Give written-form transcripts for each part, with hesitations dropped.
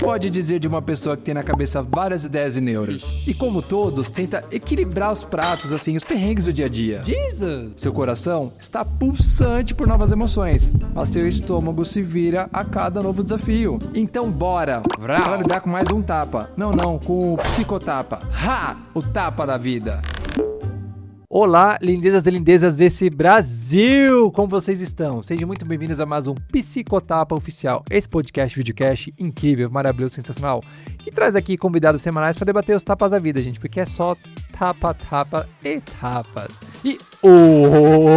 pode dizer de uma pessoa que tem na cabeça várias ideias e neuras? E como todos, tenta equilibrar os pratos, assim, os perrengues do dia a dia. Jesus! Seu coração está pulsante por novas emoções, mas seu estômago se vira a cada novo desafio. Então bora pra lidar com mais um tapa. Não, com o psicotapa. Ha! O tapa da vida. Olá, lindezas e lindezas desse Brasil! Como vocês estão? Sejam muito bem-vindos a mais um Psicotapa Oficial, esse podcast, videocast incrível, maravilhoso, sensacional, que traz aqui convidados semanais para debater os tapas da vida, gente, porque é só tapa, tapa e tapas. E hoje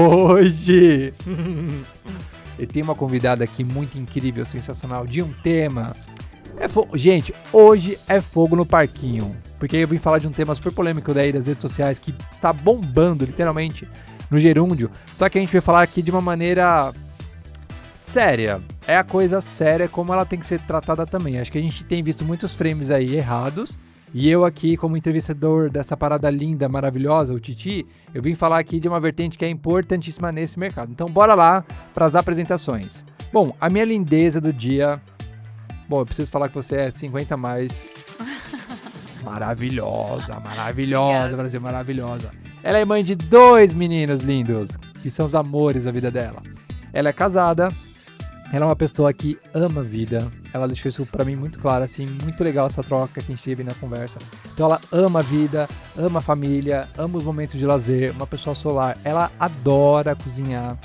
eu tenho uma convidada aqui muito incrível, sensacional, de um tema... Gente, hoje é fogo no parquinho, porque eu vim falar de um tema super polêmico daí das redes sociais que está bombando literalmente no gerúndio, só que a gente vai falar aqui de uma maneira séria, é a coisa séria como ela tem que ser tratada também. Acho que a gente tem visto muitos frames aí errados, e eu aqui como entrevistador dessa parada linda, maravilhosa, o Titi, eu vim falar aqui de uma vertente que é importantíssima nesse mercado. Então bora lá para as apresentações. Bom, a minha lindeza do dia... Bom, eu preciso falar que você é 50 a mais. Maravilhosa, Brasil, maravilhosa. Ela é mãe de 2 meninos lindos, que são os amores da vida dela. Ela é casada, ela é uma pessoa que ama a vida. Ela deixou isso pra mim muito claro, assim, muito legal essa troca que a gente teve na conversa. Então ela ama a vida, ama a família, ama os momentos de lazer, uma pessoa solar. Ela adora cozinhar.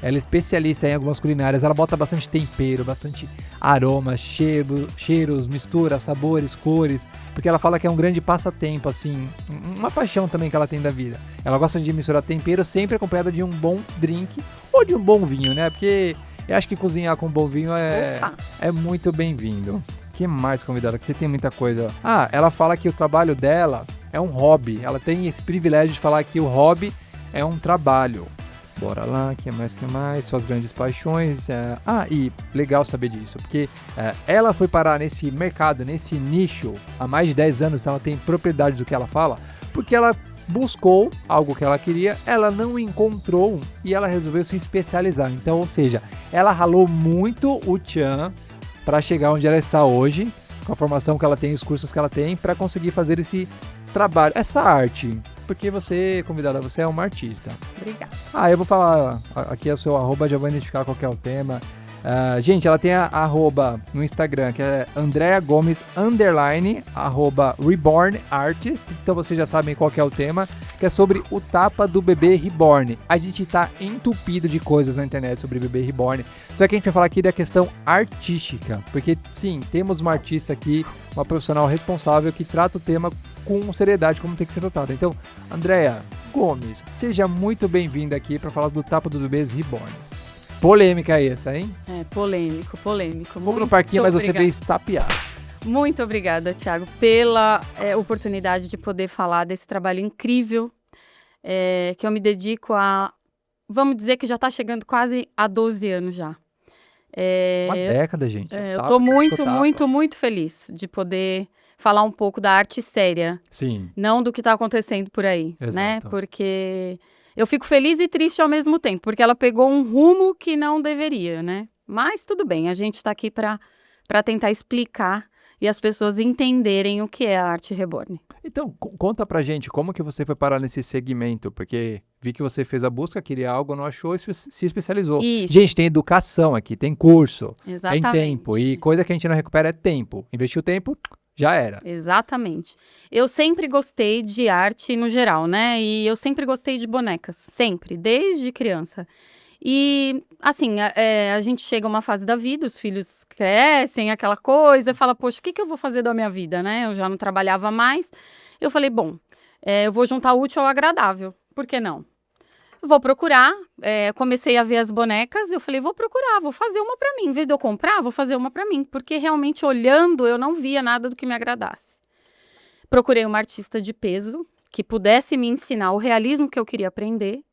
Ela é especialista em algumas culinárias, ela bota bastante tempero, bastante aromas, cheiros, misturas, sabores, cores, porque ela fala que é um grande passatempo, assim, uma paixão também que ela tem da vida. Ela gosta de misturar tempero sempre acompanhada de um bom drink ou de um bom vinho, né? Porque eu acho que cozinhar com um bom vinho é muito bem-vindo. Que mais, convidada? Que você tem muita coisa. Ah, ela fala que o trabalho dela é um hobby. Ela tem esse privilégio de falar que o hobby é um trabalho. Bora lá, que mais? Suas grandes paixões. E legal saber disso, porque ela foi parar nesse mercado, nesse nicho, há mais de 10 anos, ela tem propriedade do que ela fala, porque ela buscou algo que ela queria, ela não encontrou e ela resolveu se especializar. Então, ou seja, ela ralou muito o tchan para chegar onde ela está hoje, com a formação que ela tem, os cursos que ela tem, para conseguir fazer esse trabalho, essa arte. Porque você, convidada, você é uma artista. Obrigada. Eu vou falar, aqui é o seu arroba, já vou identificar qual que é o tema. Gente, ela tem a arroba no Instagram, que é Andrea Gomes, _Reborn Artist. Então vocês já sabem qual que é o tema, que é sobre o tapa do bebê reborn. A gente tá entupido de coisas na internet sobre bebê reborn, só que a gente vai falar aqui da questão artística, porque sim, temos uma artista aqui, uma profissional responsável que trata o tema com seriedade, como tem que ser tratado. Então, Andrea Gomes, seja muito bem-vinda aqui para falar do tapa dos bebês reborns. Polêmica essa, hein? Polêmico. Fogo no parquinho, mas você veio estapear. Muito obrigada, Thiago, pela oportunidade de poder falar desse trabalho incrível que eu me dedico a, vamos dizer que já está chegando quase a 12 anos já. Uma década, gente. Eu estou muito feliz de poder falar um pouco da arte séria. Sim. Não do que está acontecendo por aí, Exato. né? Porque eu fico feliz e triste ao mesmo tempo, porque ela pegou um rumo que não deveria, né? Mas tudo bem, a gente está aqui para tentar explicar e as pessoas entenderem o que é a arte reborn. Então, conta pra gente como que você foi parar nesse segmento, porque vi que você fez a busca, queria algo, não achou e se especializou. Isso. Gente, tem educação aqui, tem curso, Exatamente. tem tempo, e coisa que a gente não recupera é tempo. Investiu tempo, já era. Exatamente. Eu sempre gostei de arte no geral, né? E eu sempre gostei de bonecas, sempre, desde criança. E, assim, a gente chega a uma fase da vida, os filhos crescem, aquela coisa, fala, poxa, o que eu vou fazer da minha vida, né? Eu já não trabalhava mais. Eu falei, bom, eu vou juntar o útil ao agradável, por que não? Vou procurar, comecei a ver as bonecas, eu falei, vou procurar, vou fazer uma pra mim. Em vez de eu comprar, vou fazer uma pra mim, porque realmente olhando eu não via nada do que me agradasse. Procurei uma artista de peso que pudesse me ensinar o realismo que eu queria aprender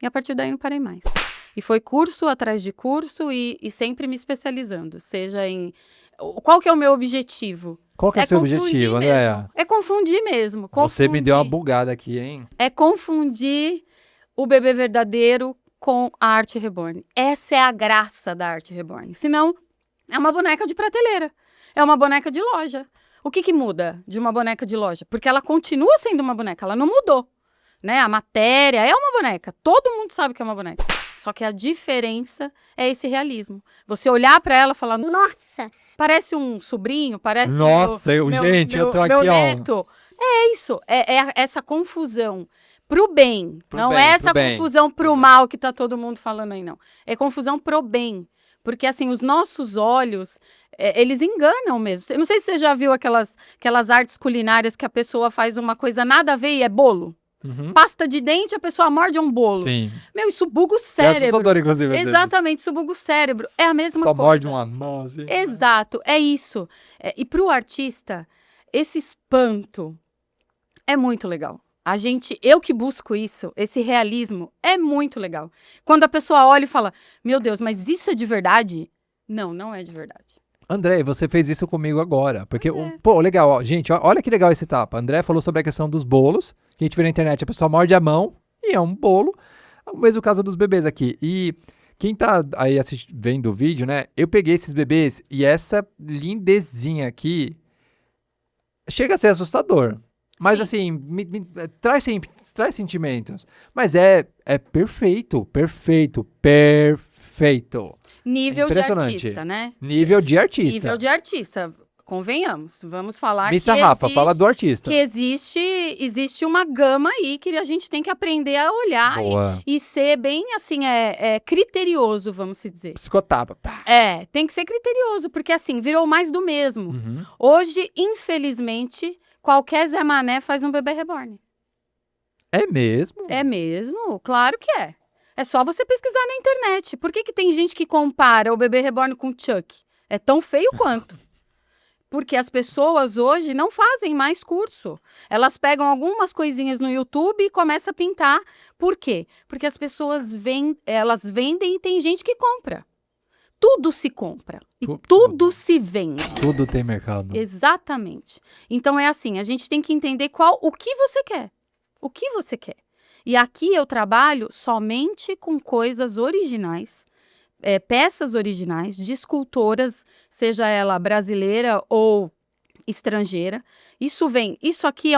e a partir daí não parei mais. E foi curso atrás de curso e sempre me especializando, seja em... Qual que é o meu objetivo? Qual que é o seu objetivo, Andréa? É confundir mesmo. Você me deu uma bugada aqui, hein? É confundir o bebê verdadeiro com a arte reborn. Essa é a graça da arte reborn. Senão, é uma boneca de prateleira. é uma boneca de loja. O que muda de uma boneca de loja? Porque ela continua sendo uma boneca, ela não mudou, né? A matéria é uma boneca, todo mundo sabe que é uma boneca. Só que a diferença é esse realismo. Você olhar pra ela e falar, nossa, parece um sobrinho, parece gente, eu tô aqui, meu ó. neto. É isso, é essa confusão pro bem. Não é essa confusão pro mal que tá todo mundo falando aí, não. É confusão pro bem. Porque, assim, os nossos olhos, eles enganam mesmo. Eu não sei se você já viu aquelas artes culinárias que a pessoa faz uma coisa nada a ver e é bolo. Pasta de dente, a pessoa morde um bolo. Sim. Meu, isso buga o É cérebro. assustador, inclusive. às vezes. Exatamente, isso buga o cérebro. É a mesma Só coisa. morde uma mão, assim. Exato, é isso. E pro artista, esse espanto é muito legal. Eu que busco isso, esse realismo, é muito legal. Quando a pessoa olha e fala, meu Deus, mas isso é de verdade? Não, não é de verdade. André, você fez isso comigo agora. Porque, pô, legal, ó, gente, olha que legal esse tapa. André falou sobre a questão dos bolos. Que a gente vê na internet, a pessoa morde a mão e é um bolo. O mesmo caso dos bebês aqui. E quem tá aí vendo o vídeo, né? Eu peguei esses bebês e essa lindezinha aqui chega a ser assustador. Mas assim, traz sentimentos. Mas é perfeito. Nível de Impressionante. artista, né? Nível de artista. Nível de artista. Convenhamos, vamos falar Missa Rafa, fala do artista. Que existe uma gama aí que a gente tem que aprender a olhar e ser bem, assim, criterioso, vamos se dizer. Psicotapa. Pá. Tem que ser criterioso, porque assim, virou mais do mesmo. Hoje, infelizmente, qualquer Zé Mané faz um bebê reborn. É mesmo? É mesmo? Claro que é. É só você pesquisar na internet. Por que tem gente que compara o bebê reborn com o Chuck? É tão feio quanto. Porque as pessoas hoje não fazem mais curso. Elas pegam algumas coisinhas no YouTube e começam a pintar. Por quê? Porque as pessoas elas vendem e tem gente que compra. Tudo se compra. E tudo se vende. Tudo tem mercado. Exatamente. Então é assim, a gente tem que entender o que você quer. O que você quer. E aqui eu trabalho somente com coisas originais. Peças originais de escultoras, seja ela brasileira ou estrangeira. Isso aqui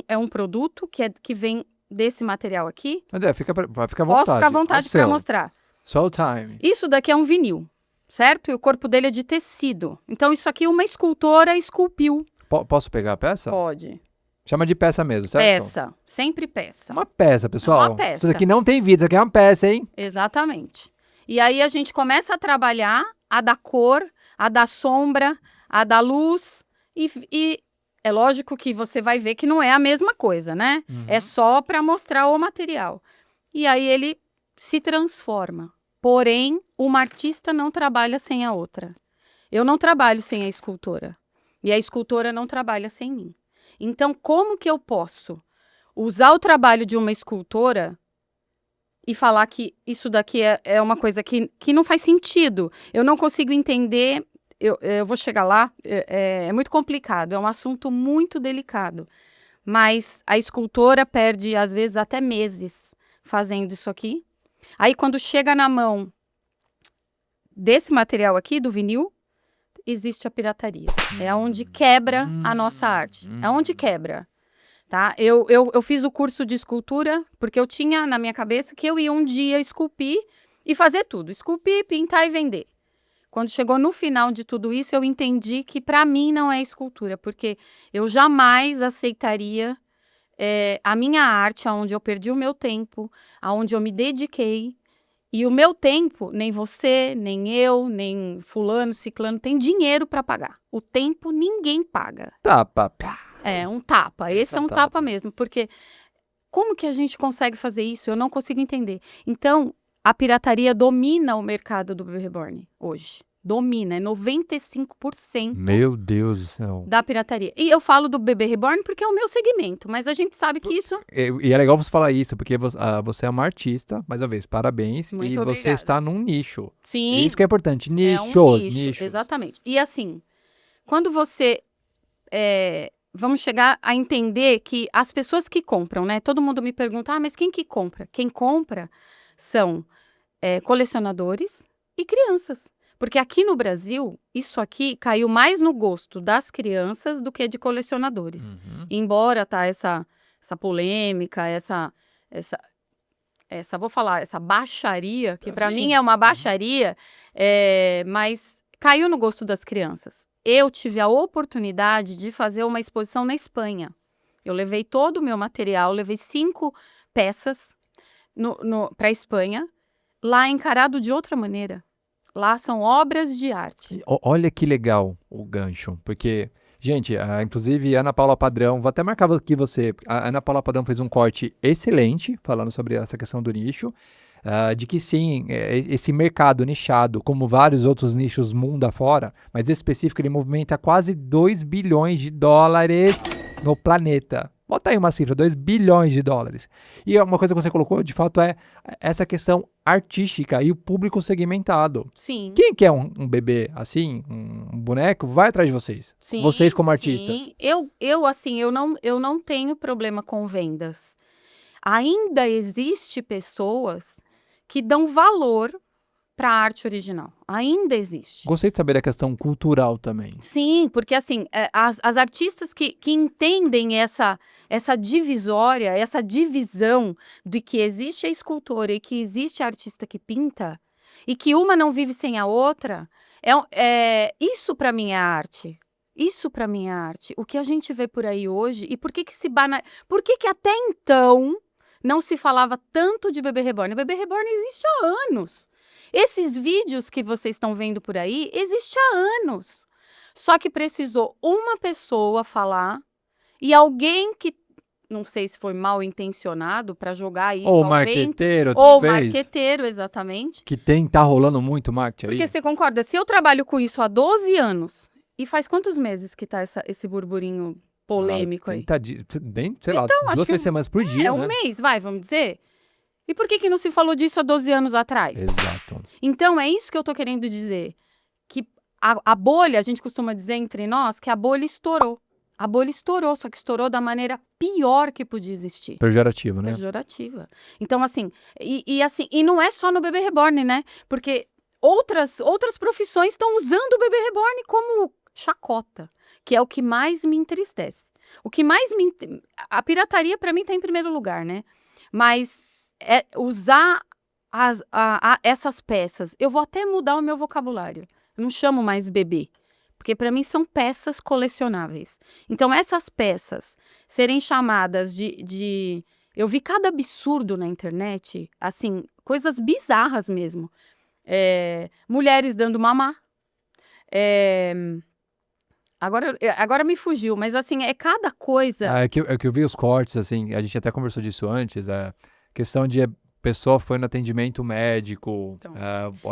é um produto que vem desse material aqui. André, fica à vontade. Posso ficar à vontade para mostrar. Só o time. Isso daqui é um vinil, certo? E o corpo dele é de tecido. Então isso aqui uma escultora esculpiu. Posso pegar a peça? Pode. Chama de peça mesmo, certo? Peça, sempre peça. Uma peça, pessoal. Uma peça. Isso aqui não tem vida, isso aqui é uma peça, hein? Exatamente. E aí a gente começa a trabalhar a da cor, a da sombra, a da luz. E é lógico que você vai ver que não é a mesma coisa, né? É só para mostrar o material. E aí ele se transforma. Porém, uma artista não trabalha sem a outra. Eu não trabalho sem a escultora. E a escultora não trabalha sem mim. Então, como que eu posso usar o trabalho de uma escultora e falar que isso daqui é uma coisa que não faz sentido? Eu não consigo entender, eu vou chegar lá, é muito complicado, é um assunto muito delicado. Mas a escultora perde, às vezes, até meses fazendo isso aqui. Aí, quando chega na mão desse material aqui, do vinil, existe a pirataria. É onde quebra a nossa arte. É onde quebra. Tá? Eu fiz o curso de escultura porque eu tinha na minha cabeça que eu ia um dia esculpir e fazer tudo. Esculpir, pintar e vender. Quando chegou no final de tudo isso, eu entendi que para mim não é escultura, porque eu jamais aceitaria a minha arte, onde eu perdi o meu tempo, aonde eu me dediquei. E o meu tempo, nem você, nem eu, nem fulano, ciclano, tem dinheiro para pagar. O tempo ninguém paga. Tapa. É um tapa. Esse é um tapa mesmo. Porque como que a gente consegue fazer isso? Eu não consigo entender. Então, a pirataria domina o mercado do bebê reborn hoje. Domina, é 95% Meu Deus do céu. da pirataria. E eu falo do bebê reborn porque é o meu segmento, mas a gente sabe que isso... E é legal você falar isso, porque você é uma artista, mais uma vez, parabéns. Muito e obrigada. você está num nicho. Sim. Isso que é importante, É nichos, um nicho, nichos. exatamente. E assim, quando você... vamos chegar a entender que as pessoas que compram, né? Todo mundo me pergunta, mas quem que compra? Quem compra são colecionadores e crianças. Porque aqui no Brasil, isso aqui caiu mais no gosto das crianças do que de colecionadores. Embora tá essa polêmica, vou falar, essa baixaria, que para mim é uma baixaria, mas caiu no gosto das crianças. Eu tive a oportunidade de fazer uma exposição na Espanha. Eu levei todo o meu material, levei 5 peças para a Espanha, lá encarado de outra maneira. Lá são obras de arte. Olha que legal o gancho, porque, gente, inclusive Ana Paula Padrão, vou até marcar aqui você, a Ana Paula Padrão fez um corte excelente, falando sobre essa questão do nicho, de que sim, esse mercado nichado, como vários outros nichos mundo afora, mas esse específico ele movimenta quase 2 bilhões de dólares no planeta. Bota aí uma cifra, 2 bilhões de dólares. E uma coisa que você colocou, de fato, é essa questão artística e o público segmentado. Sim. Quem quer um bebê assim, um boneco, vai atrás de vocês. Sim, Vocês como artistas. Sim. Eu não tenho problema com vendas. Ainda existe pessoas que dão valor para a arte original. Ainda existe. Gostei de saber a questão cultural também. Sim, porque assim, as artistas que entendem essa divisória, essa divisão de que existe a escultora e que existe a artista que pinta, e que uma não vive sem a outra, isso para mim é arte. Isso para mim é arte. O que a gente vê por aí hoje, e por que que até então não se falava tanto de bebê reborn? O bebê reborn existe há anos. Esses vídeos que vocês estão vendo por aí, existem há anos. Só que precisou uma pessoa falar e alguém que, não sei se foi mal intencionado para jogar isso Ou ao marqueteiro, vento, ou talvez. marqueteiro, exatamente. Que tá rolando muito marketing aí. Porque você concorda, se eu trabalho com isso há 12 anos, e faz quantos meses que tá esse burburinho polêmico aí? 30 dias, sei lá, Então, acho 2, que 3 semanas por dia, um né? mês, vamos dizer. E por que não se falou disso há 12 anos atrás? Exato. Então, é isso que eu tô querendo dizer. Que a bolha, a gente costuma dizer entre nós, que a bolha estourou. A bolha estourou, só que estourou da maneira pior que podia existir. Pejorativo, né? Pejorativa. Então, assim, e não é só no bebê reborn, né? Porque outras profissões estão usando o bebê reborn como chacota, que é o que mais me entristece. O que mais a pirataria, para mim, tá em primeiro lugar, né? Mas usar essas peças. Eu vou até mudar o meu vocabulário. Eu não chamo mais bebê, porque para mim são peças colecionáveis. Então, essas peças serem chamadas de... Eu vi cada absurdo na internet, assim, coisas bizarras mesmo. Mulheres dando mamar. Agora me fugiu, mas assim, é cada coisa. É que eu vi os cortes, assim, a gente até conversou disso antes, a questão de a pessoa foi no atendimento médico,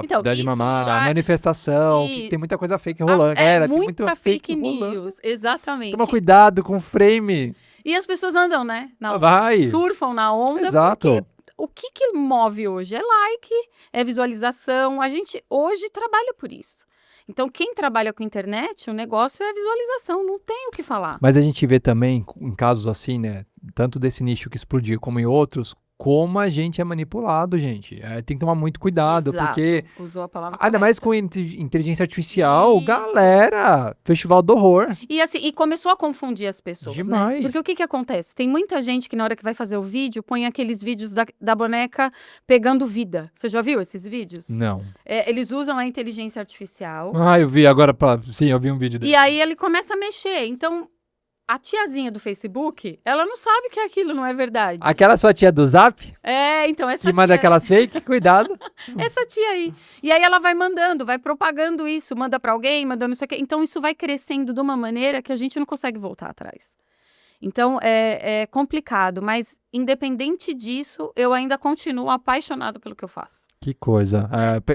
Então, dar de isso mamar, já- a manifestação, que tem muita coisa fake rolando. Tem muita fake rolando. news, exatamente. Toma cuidado com o frame. E as pessoas andam, né? Vai. Surfam na onda. Exato. Porque o que move hoje? É like, é visualização. A gente hoje trabalha por isso. Então, quem trabalha com internet, o negócio é visualização, não tem o que falar. Mas a gente vê também, em casos assim, né, tanto desse nicho que explodiu como em outros, como a gente é manipulado, gente. Tem que tomar muito cuidado, Exato. porque... Usou a palavra Ainda correta. mais com inteligência artificial, Isso. galera, festival do horror. E assim, e começou a confundir as pessoas, Demais. né? Porque o que acontece? Tem muita gente que na hora que vai fazer o vídeo, põe aqueles vídeos da boneca pegando vida. Você já viu esses vídeos? Não. Eles usam a inteligência artificial. Eu vi agora, sim, eu vi um vídeo dele. E aí ele começa a mexer. Então, a tiazinha do Facebook, ela não sabe que aquilo não é verdade. Aquela sua tia do Zap, Então essa que manda tia, aquelas fake, cuidado. essa tia aí. E aí ela vai mandando, vai propagando isso, manda pra alguém, mandando isso aqui. Então isso vai crescendo de uma maneira que a gente não consegue voltar atrás. Então é complicado, mas independente disso, eu ainda continuo apaixonada pelo que eu faço. Que coisa.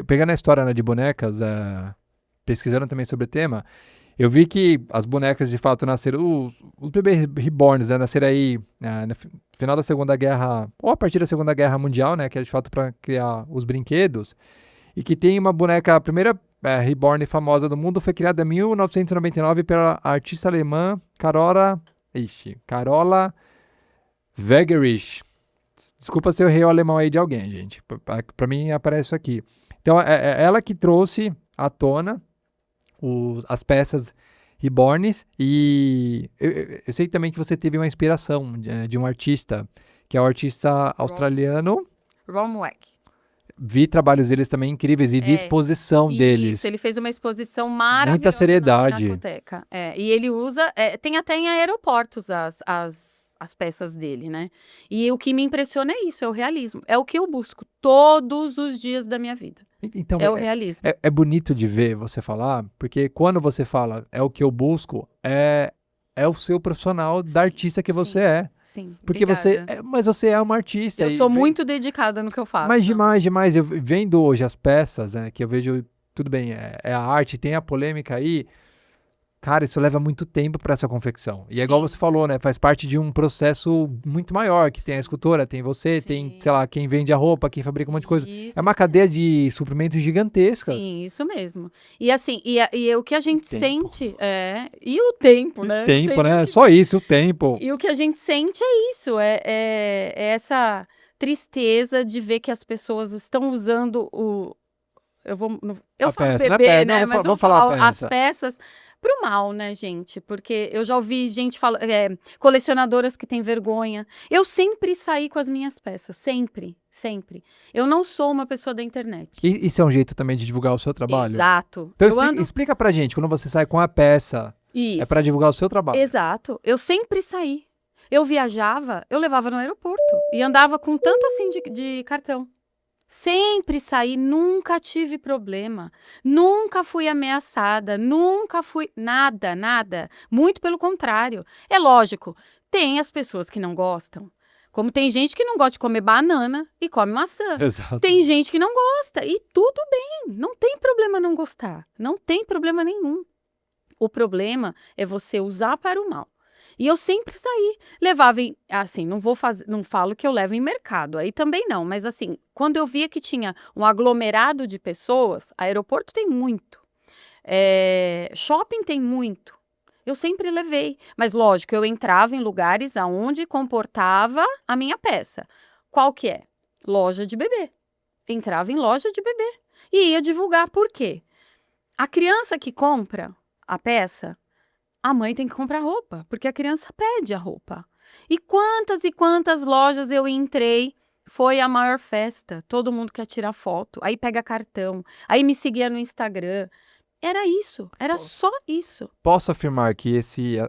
Pegando a história, né, de bonecas, pesquisando também sobre o tema, eu vi que as bonecas de fato nasceram, os bebês reborns, né, nasceram aí no final da Segunda Guerra, ou a partir da Segunda Guerra Mundial, né, que é de fato para criar os brinquedos, e que tem uma boneca, a primeira reborn famosa do mundo foi criada em 1999 pela artista alemã Carola Wegerich. Desculpa se eu errei o alemão aí de alguém, gente. Pra mim aparece isso aqui. Então, é ela que trouxe à tona as peças reborns. E eu sei também que você teve uma inspiração de um artista, que é o artista australiano. Ron Weck. Vi trabalhos deles também incríveis e vi exposição deles. Isso, ele fez uma exposição maravilhosa Muita seriedade. na Pinacoteca. E ele usa, tem até em aeroportos as peças dele, né? E o que me impressiona é isso, é o realismo. É o que eu busco todos os dias da minha vida. Então, É o realismo. é bonito de ver você falar, porque quando você fala é o que eu busco, é o seu profissional da artista que você é. Sim, Porque obrigada. mas você é uma artista. Eu sou muito dedicada no que eu faço. Mas demais. Eu vendo hoje as peças, né, que eu vejo, tudo bem, é a arte, tem a polêmica aí. Cara, isso leva muito tempo para essa confecção. E é igual você falou, né? Faz parte de um processo muito maior, que tem a escultora, tem você, tem, sei lá, quem vende a roupa, quem fabrica um monte de coisa. Isso, É uma cadeia de suprimentos gigantescas. Sim, isso mesmo. E assim, e o que a gente Tempo. sente e o tempo, né? Tempo, né? Só isso, o tempo. E o que a gente sente é isso, é essa tristeza de ver que as pessoas estão usando eu A falo peça, bebê, não, né? Mas vamos falar a as peças pro mal, né, gente? Porque eu já ouvi gente colecionadoras que têm vergonha. Eu sempre saí com as minhas peças, sempre. Eu não sou uma pessoa da internet. E isso é um jeito também de divulgar o seu trabalho? Exato. Então explica pra gente, quando você sai com a peça, Isso. é pra divulgar o seu trabalho. Exato. Eu sempre saí. Eu viajava, eu levava no aeroporto e andava com tanto assim de cartão. Sempre saí, nunca tive problema, nunca fui ameaçada, nunca fui nada. Muito pelo contrário. É lógico, tem as pessoas que não gostam. Como tem gente que não gosta de comer banana e come maçã. Exato. Tem gente que não gosta e tudo bem, não tem problema não gostar, não tem problema nenhum. O problema é você usar para o mal. E eu sempre saí, levava assim, não falo que eu levo em mercado, aí também não, mas assim, quando eu via que tinha um aglomerado de pessoas, aeroporto tem muito, shopping tem muito, eu sempre levei, mas lógico, eu entrava em lugares aonde comportava a minha peça. Qual que é? Loja de bebê. Entrava em loja de bebê e ia divulgar. Por quê? A criança que compra a peça, a mãe tem que comprar roupa, porque a criança pede a roupa. E quantas lojas eu entrei, foi a maior festa. Todo mundo quer tirar foto, aí pega cartão, aí me seguia no Instagram. Era isso, era só isso. Posso afirmar que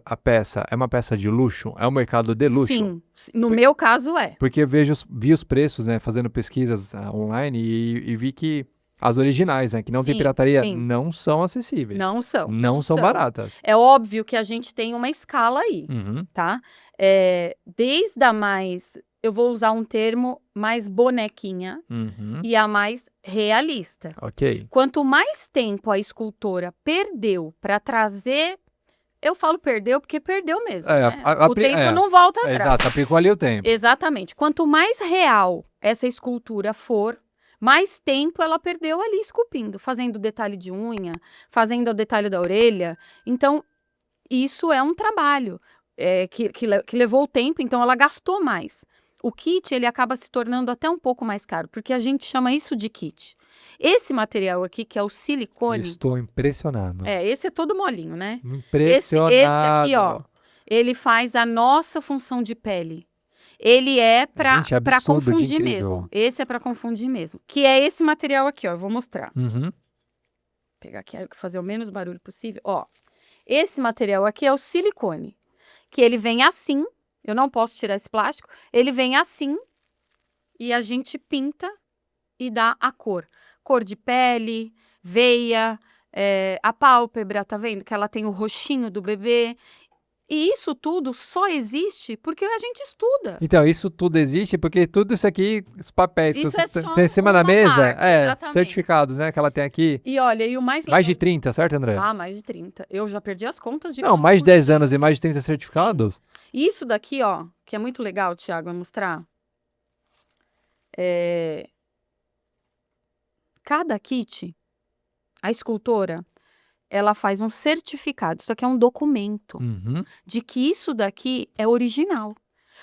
a peça é uma peça de luxo? É um mercado de luxo? Sim, no meu caso é. Porque eu vi os preços, né, fazendo pesquisas online e vi que as originais, né, que não tem pirataria, não são acessíveis. Não são. Não são baratas. É óbvio que a gente tem uma escala aí, tá? Desde a mais, eu vou usar um termo mais bonequinha e a mais realista. Ok. Quanto mais tempo a escultora perdeu para trazer, eu falo perdeu porque perdeu mesmo, né? O tempo não volta atrás. Exato, aplicou ali o tempo. Exatamente. Quanto mais real essa escultura for, mais tempo ela perdeu ali esculpindo, fazendo o detalhe de unha, fazendo o detalhe da orelha. Então, isso é um trabalho que levou tempo, então ela gastou mais. O kit, ele acaba se tornando até um pouco mais caro, porque a gente chama isso de kit. Esse material aqui, que é o silicone... Estou impressionado. Esse é todo molinho, né? Impressionado. Esse aqui, ó, ele faz a nossa função de pele. Ele é para confundir mesmo. Esse é para confundir mesmo. Que é esse material aqui, ó. Eu vou mostrar. Vou pegar aqui, fazer o menos barulho possível. Ó, esse material aqui é o silicone. Que ele vem assim. Eu não posso tirar esse plástico. Ele vem assim. E a gente pinta e dá a cor. Cor de pele, veia, a pálpebra, tá vendo? Que ela tem o roxinho do bebê. E isso tudo só existe porque a gente estuda. Então, isso tudo existe porque tudo isso aqui, os papéis isso que você tem em cima da mesa, certificados, né, que ela tem aqui. E olha, e o mais legal... Mais de 30, certo, André? Ah, mais de 30. Eu já perdi as contas de... Não, mais de 10 anos e mais de 30 certificados? Sim. Isso daqui, ó, que é muito legal, Thiago, vai mostrar. Cada kit, a escultora... ela faz um certificado, isso aqui é um documento de que isso daqui é original.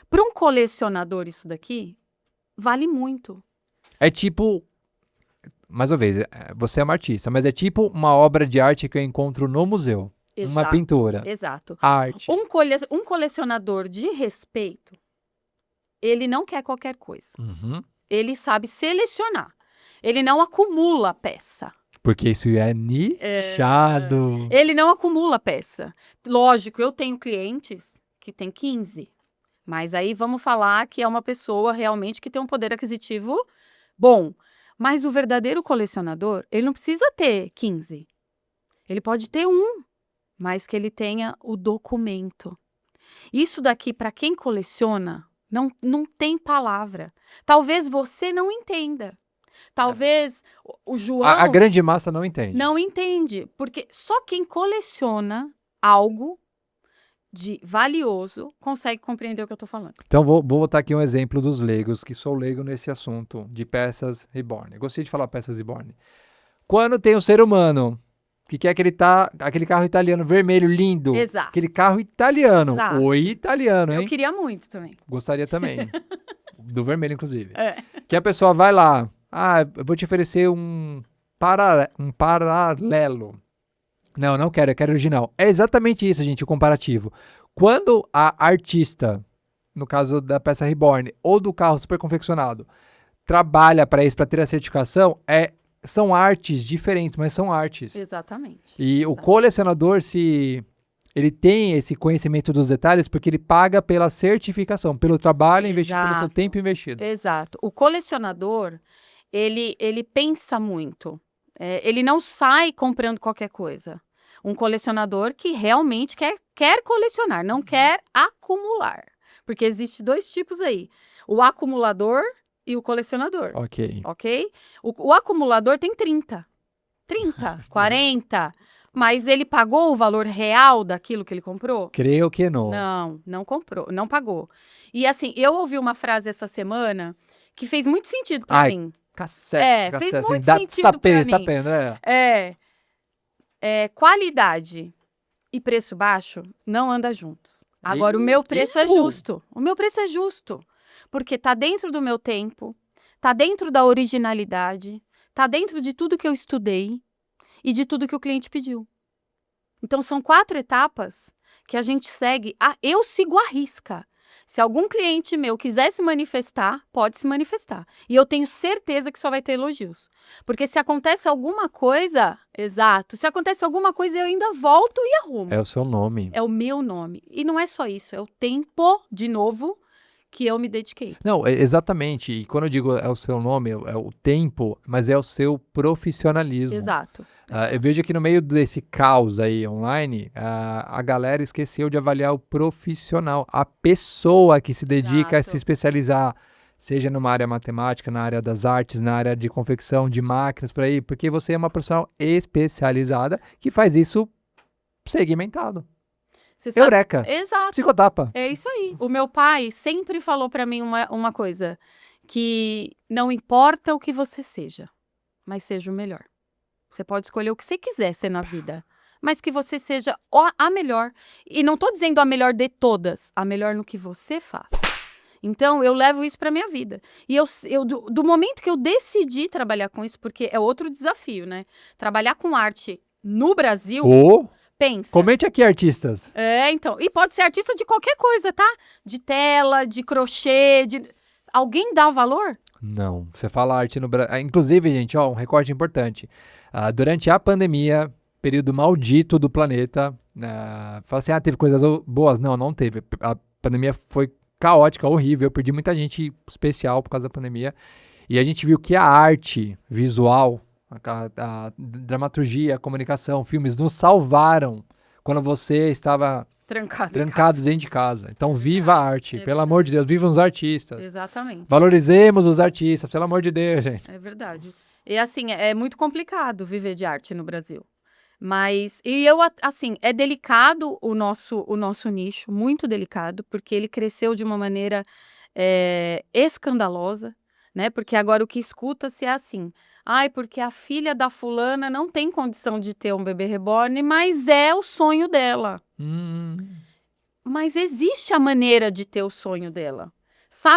Para um colecionador, isso daqui vale muito. É tipo mais uma vez, você é uma artista, mas é tipo uma obra de arte que eu encontro no museu. Uma Exato, pintura. Exato. Arte. Um colecionador de respeito, ele não quer qualquer coisa. Uhum. Ele sabe selecionar. Ele não acumula peça. Porque isso é nichado. Ele não acumula peça. Lógico, eu tenho clientes que têm 15. Mas aí vamos falar que é uma pessoa realmente que tem um poder aquisitivo bom. Mas o verdadeiro colecionador, ele não precisa ter 15. Ele pode ter um, mas que ele tenha o documento. Isso daqui, para quem coleciona, não tem palavra. Talvez você não entenda. Talvez o João A grande massa não entende. não entende. Porque só quem coleciona algo de valioso consegue compreender o que eu estou falando. Então, vou botar aqui um exemplo dos leigos, que sou leigo nesse assunto de peças reborn. Eu gostei de falar peças reborn. Quando tem um ser humano que quer aquele carro italiano vermelho lindo, Exato. aquele carro italiano, Exato. oi italiano, Eu hein? queria muito também. Gostaria também. Do vermelho, inclusive. É. Que a pessoa vai lá, eu vou te oferecer um paralelo. Não quero, eu quero original. É exatamente isso, gente, o comparativo. Quando a artista, no caso da peça Reborn, ou do carro super confeccionado, trabalha para isso, para ter a certificação, são artes diferentes, mas são artes. Exatamente. E o Exato. colecionador, se ele tem esse conhecimento dos detalhes, porque ele paga pela certificação, pelo trabalho investido, pelo seu Exato. tempo investido. Exato. O colecionador, ele pensa muito. Ele não sai comprando qualquer coisa. Um colecionador que realmente quer colecionar, não quer acumular. Porque existe 2 tipos aí. O acumulador e o colecionador. Ok. Ok? O acumulador tem 30, 40, mas ele pagou o valor real daquilo que ele comprou? Creio que não. Não comprou, não pagou. E assim, eu ouvi uma frase essa semana que fez muito sentido pra Ai, mim. Cacete, fez cacete. muito sentido pra mim. Né? Qualidade e preço baixo não andam juntos. Agora, o meu preço é Erro. justo. O meu preço é justo. Porque tá dentro do meu tempo, tá dentro da originalidade, tá dentro de tudo que eu estudei e de tudo que o cliente pediu. Então, são 4 etapas que a gente segue. Eu sigo à risca. Se algum cliente meu quiser se manifestar, pode se manifestar. E eu tenho certeza que só vai ter elogios. Porque se acontece alguma coisa... Exato. Se acontece alguma coisa, eu ainda volto e arrumo. É o seu nome. É o meu nome. E não é só isso. É o tempo, de novo, que eu me dediquei. Não, exatamente. E quando eu digo é o seu nome, é o tempo, mas é o seu profissionalismo. Exato. Eu vejo que no meio desse caos aí online, a galera esqueceu de avaliar o profissional, a pessoa que se dedica a Exato. se especializar, seja numa área matemática, na área das artes, na área de confecção, de máquinas, por aí, porque você é uma profissional especializada que faz isso segmentado. Você sabe... Eureka! Exato. Psicotapa. É isso aí. O meu pai sempre falou pra mim uma coisa, que não importa o que você seja, mas seja o melhor. Você pode escolher o que você quiser ser na vida, mas que você seja a melhor. E não tô dizendo a melhor de todas, a melhor no que você faz. Então, eu levo isso pra minha vida. E do momento que eu decidi trabalhar com isso, porque é outro desafio, né? Trabalhar com arte no Brasil, pensa. Comente aqui, artistas. Então. E pode ser artista de qualquer coisa, tá? De tela, de crochê, Alguém dá valor? Não. Você fala arte no Brasil. Inclusive, gente, um recorte importante. Durante a pandemia, período maldito do planeta, fala assim, teve coisas boas? Não teve. A pandemia foi caótica, horrível. Eu perdi muita gente especial por causa da pandemia. E a gente viu que a arte visual, a dramaturgia, a comunicação, filmes nos salvaram quando você estava trancado dentro de casa. Então, viva a arte, pelo amor de Deus, vivam os artistas. Exatamente. Valorizemos os artistas, pelo amor de Deus, gente. É verdade. E assim, é muito complicado viver de arte no Brasil. Mas, é delicado o nosso nicho, muito delicado, porque ele cresceu de uma maneira escandalosa, né? Porque agora o que escuta-se é assim, porque a filha da fulana não tem condição de ter um bebê reborn, mas é o sonho dela. Mas existe a maneira de ter o sonho dela.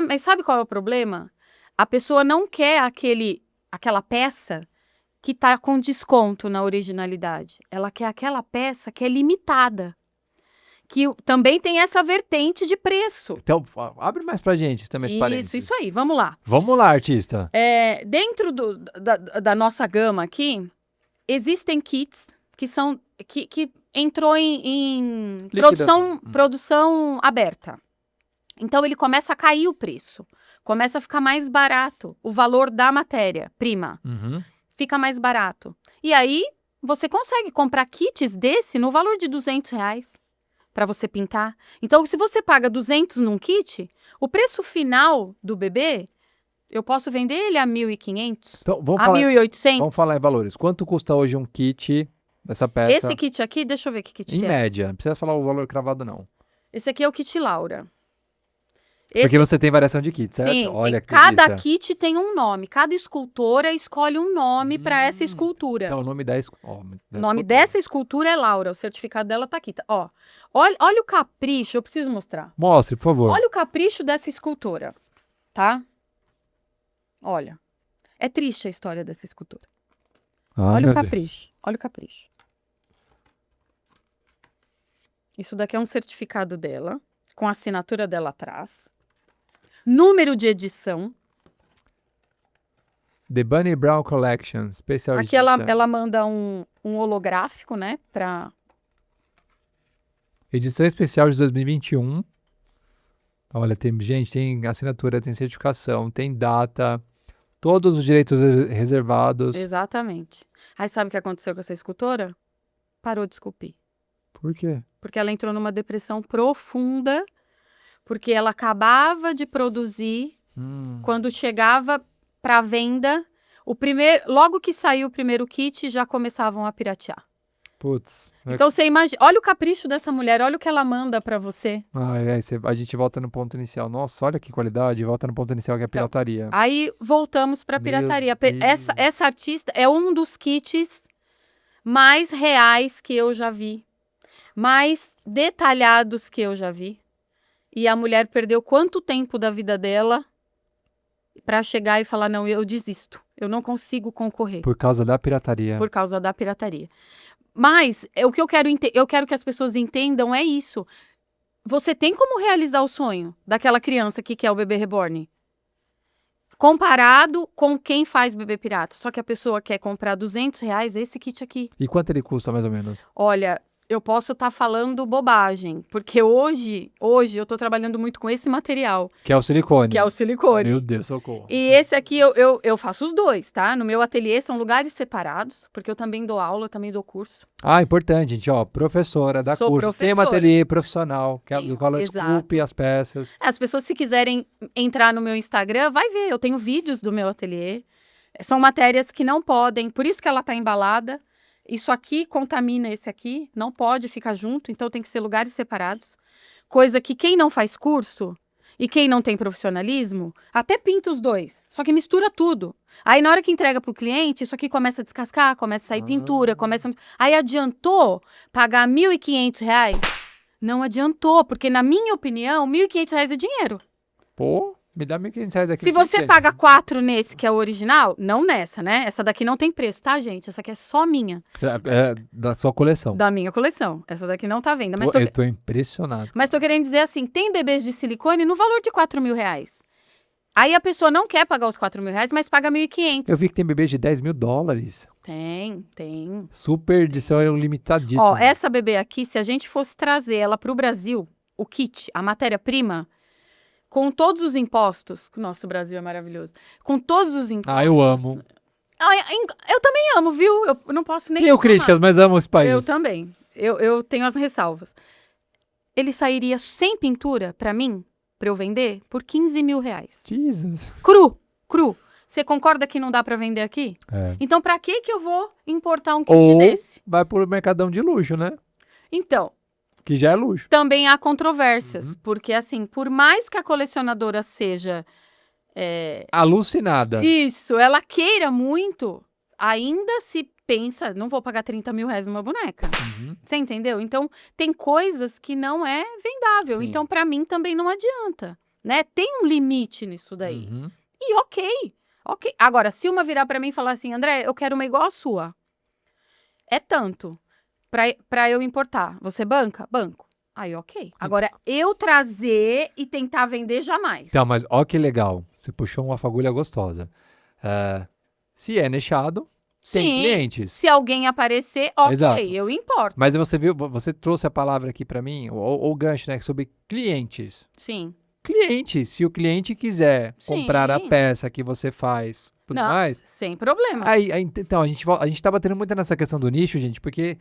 Mas sabe qual é o problema? A pessoa não quer aquela peça que tá com desconto na originalidade. Ela quer aquela peça que é limitada. Que também tem essa vertente de preço. Então, abre mais pra gente também esse parênteses. Isso aí, vamos lá. Vamos lá, artista. Dentro da nossa gama aqui, existem kits que são que entrou em produção aberta. Então, ele começa a cair o preço. Começa a ficar mais barato o valor da matéria-prima. Uhum. Fica mais barato. E aí, você consegue comprar kits desse no valor de R$200 para você pintar. Então, se você paga 200 num kit, o preço final do bebê, eu posso vender ele a 1.500, Então, a 1.800. Vamos falar em valores. Quanto custa hoje um kit dessa peça? Esse kit aqui, deixa eu ver que kit em que é. média. Não precisa falar o valor cravado, não. Esse aqui é o kit Laura. Porque você tem variação de kit, certo? Sim, Olha que cada delícia. kit tem um nome. Cada escultora escolhe um nome para essa escultura. Então, o nome da O escultura. nome dessa escultura é Laura. O certificado dela tá aqui. Ó, olha o capricho. Eu preciso mostrar. Mostre, por favor. Olha o capricho dessa escultora, tá? Olha. É triste a história dessa escultura. Olha o capricho. Olha o capricho. Isso daqui é um certificado dela, com a assinatura dela atrás. Número de edição. The Bunny Brown Collection, Special Aqui ela manda um holográfico, né? Edição especial de 2021. Olha, tem assinatura, tem certificação, tem data, todos os direitos reservados. Exatamente. Aí sabe o que aconteceu com essa escultora? Parou de esculpir. Por quê? Porque ela entrou numa depressão profunda, porque ela acabava de produzir, quando chegava para venda, logo que saiu o primeiro kit, já começavam a piratear. Putz. Então você imagina, olha o capricho dessa mulher, olha o que ela manda para você. A gente volta no ponto inicial. Nossa, olha que qualidade. Volta no ponto inicial que é a pirataria. Aí voltamos para a pirataria. Essa artista é um dos kits mais reais que eu já vi, mais detalhados que eu já vi. E a mulher perdeu quanto tempo da vida dela para chegar e falar, não, eu desisto. Eu não consigo concorrer. Por causa da pirataria. Por causa da pirataria. Mas o que eu quero que as pessoas entendam é isso. Você tem como realizar o sonho daquela criança que quer o bebê reborn? Comparado com quem faz bebê pirata. Só que a pessoa quer comprar R$200, esse kit aqui. E quanto ele custa, mais ou menos? Olha, eu posso estar falando bobagem, porque hoje eu tô trabalhando muito com esse material. Que é o silicone. Que é o silicone. Meu Deus, socorro. E esse aqui eu faço os dois, tá? No meu ateliê são lugares separados, porque eu também dou aula, eu também dou curso. Importante, gente, professora, dá Sou curso. professora. Tem um ateliê profissional, do qual ela Exato. esculpe as peças. As pessoas, se quiserem entrar no meu Instagram, vai ver, eu tenho vídeos do meu ateliê. São matérias que não podem, por isso que ela tá embalada. Isso aqui contamina esse aqui, não pode ficar junto, então tem que ser lugares separados. Coisa que quem não faz curso e quem não tem profissionalismo, até pinta os dois, só que mistura tudo. Aí na hora que entrega pro cliente, isso aqui começa a descascar, começa a sair pintura, Aí adiantou pagar R$1.500? Não adiantou, porque na minha opinião, R$1.500 é dinheiro. Pô, me dá R$1.500 aqui. Se você paga 4 nesse, que é o original, não nessa, né? Essa daqui não tem preço, tá, gente? Essa aqui é só minha. É da sua coleção. Da minha coleção. Essa daqui não tá à venda. Eu tô impressionado. Mas tô querendo dizer assim, tem bebês de silicone no valor de R$4.000. Aí a pessoa não quer pagar os R$4.000, mas paga R$1.500. Eu vi que tem bebês de $10.000. Tem. Super edição limitadíssima. Ó, essa bebê aqui, se a gente fosse trazer ela pro Brasil, o kit, a matéria-prima, com todos os impostos, nosso Brasil é maravilhoso, com todos os impostos... Eu amo. Eu também amo, viu? Eu não posso nem... Tenho críticas, mas amo esse país. Eu também. Eu tenho as ressalvas. Ele sairia sem pintura, pra mim, pra eu vender, por R$15.000. Jesus. Cru. Você concorda que não dá pra vender aqui? É. Então, pra que eu vou importar um kit desse? Vai pro mercadão de luxo, né? Então, Que já é luxo. também há controvérsias, porque assim, por mais que a colecionadora seja... Alucinada. Isso, ela queira muito, ainda se pensa, não vou pagar R$30.000 numa boneca. Você entendeu? Então, tem coisas que não é vendável. Sim. Então, pra mim, também não adianta, né? Tem um limite nisso daí. E ok, Ok. Agora, se uma virar pra mim e falar assim, André, eu quero uma igual a sua. É tanto pra eu importar. Você banca? Banco. Aí, ok. Agora, eu trazer e tentar vender, jamais. Então, mas ó que legal. Você puxou uma fagulha gostosa. Se é nichado, tem Sim, clientes. se alguém aparecer, ok, Exato. eu importo. Mas você viu, você trouxe a palavra aqui pra mim, ou o gancho, né, sobre clientes. Sim. Cliente, se o cliente quiser comprar a Sim. peça que você faz, tudo Não, mais. sem problema. Então, a gente tá batendo muito nessa questão do nicho, gente, porque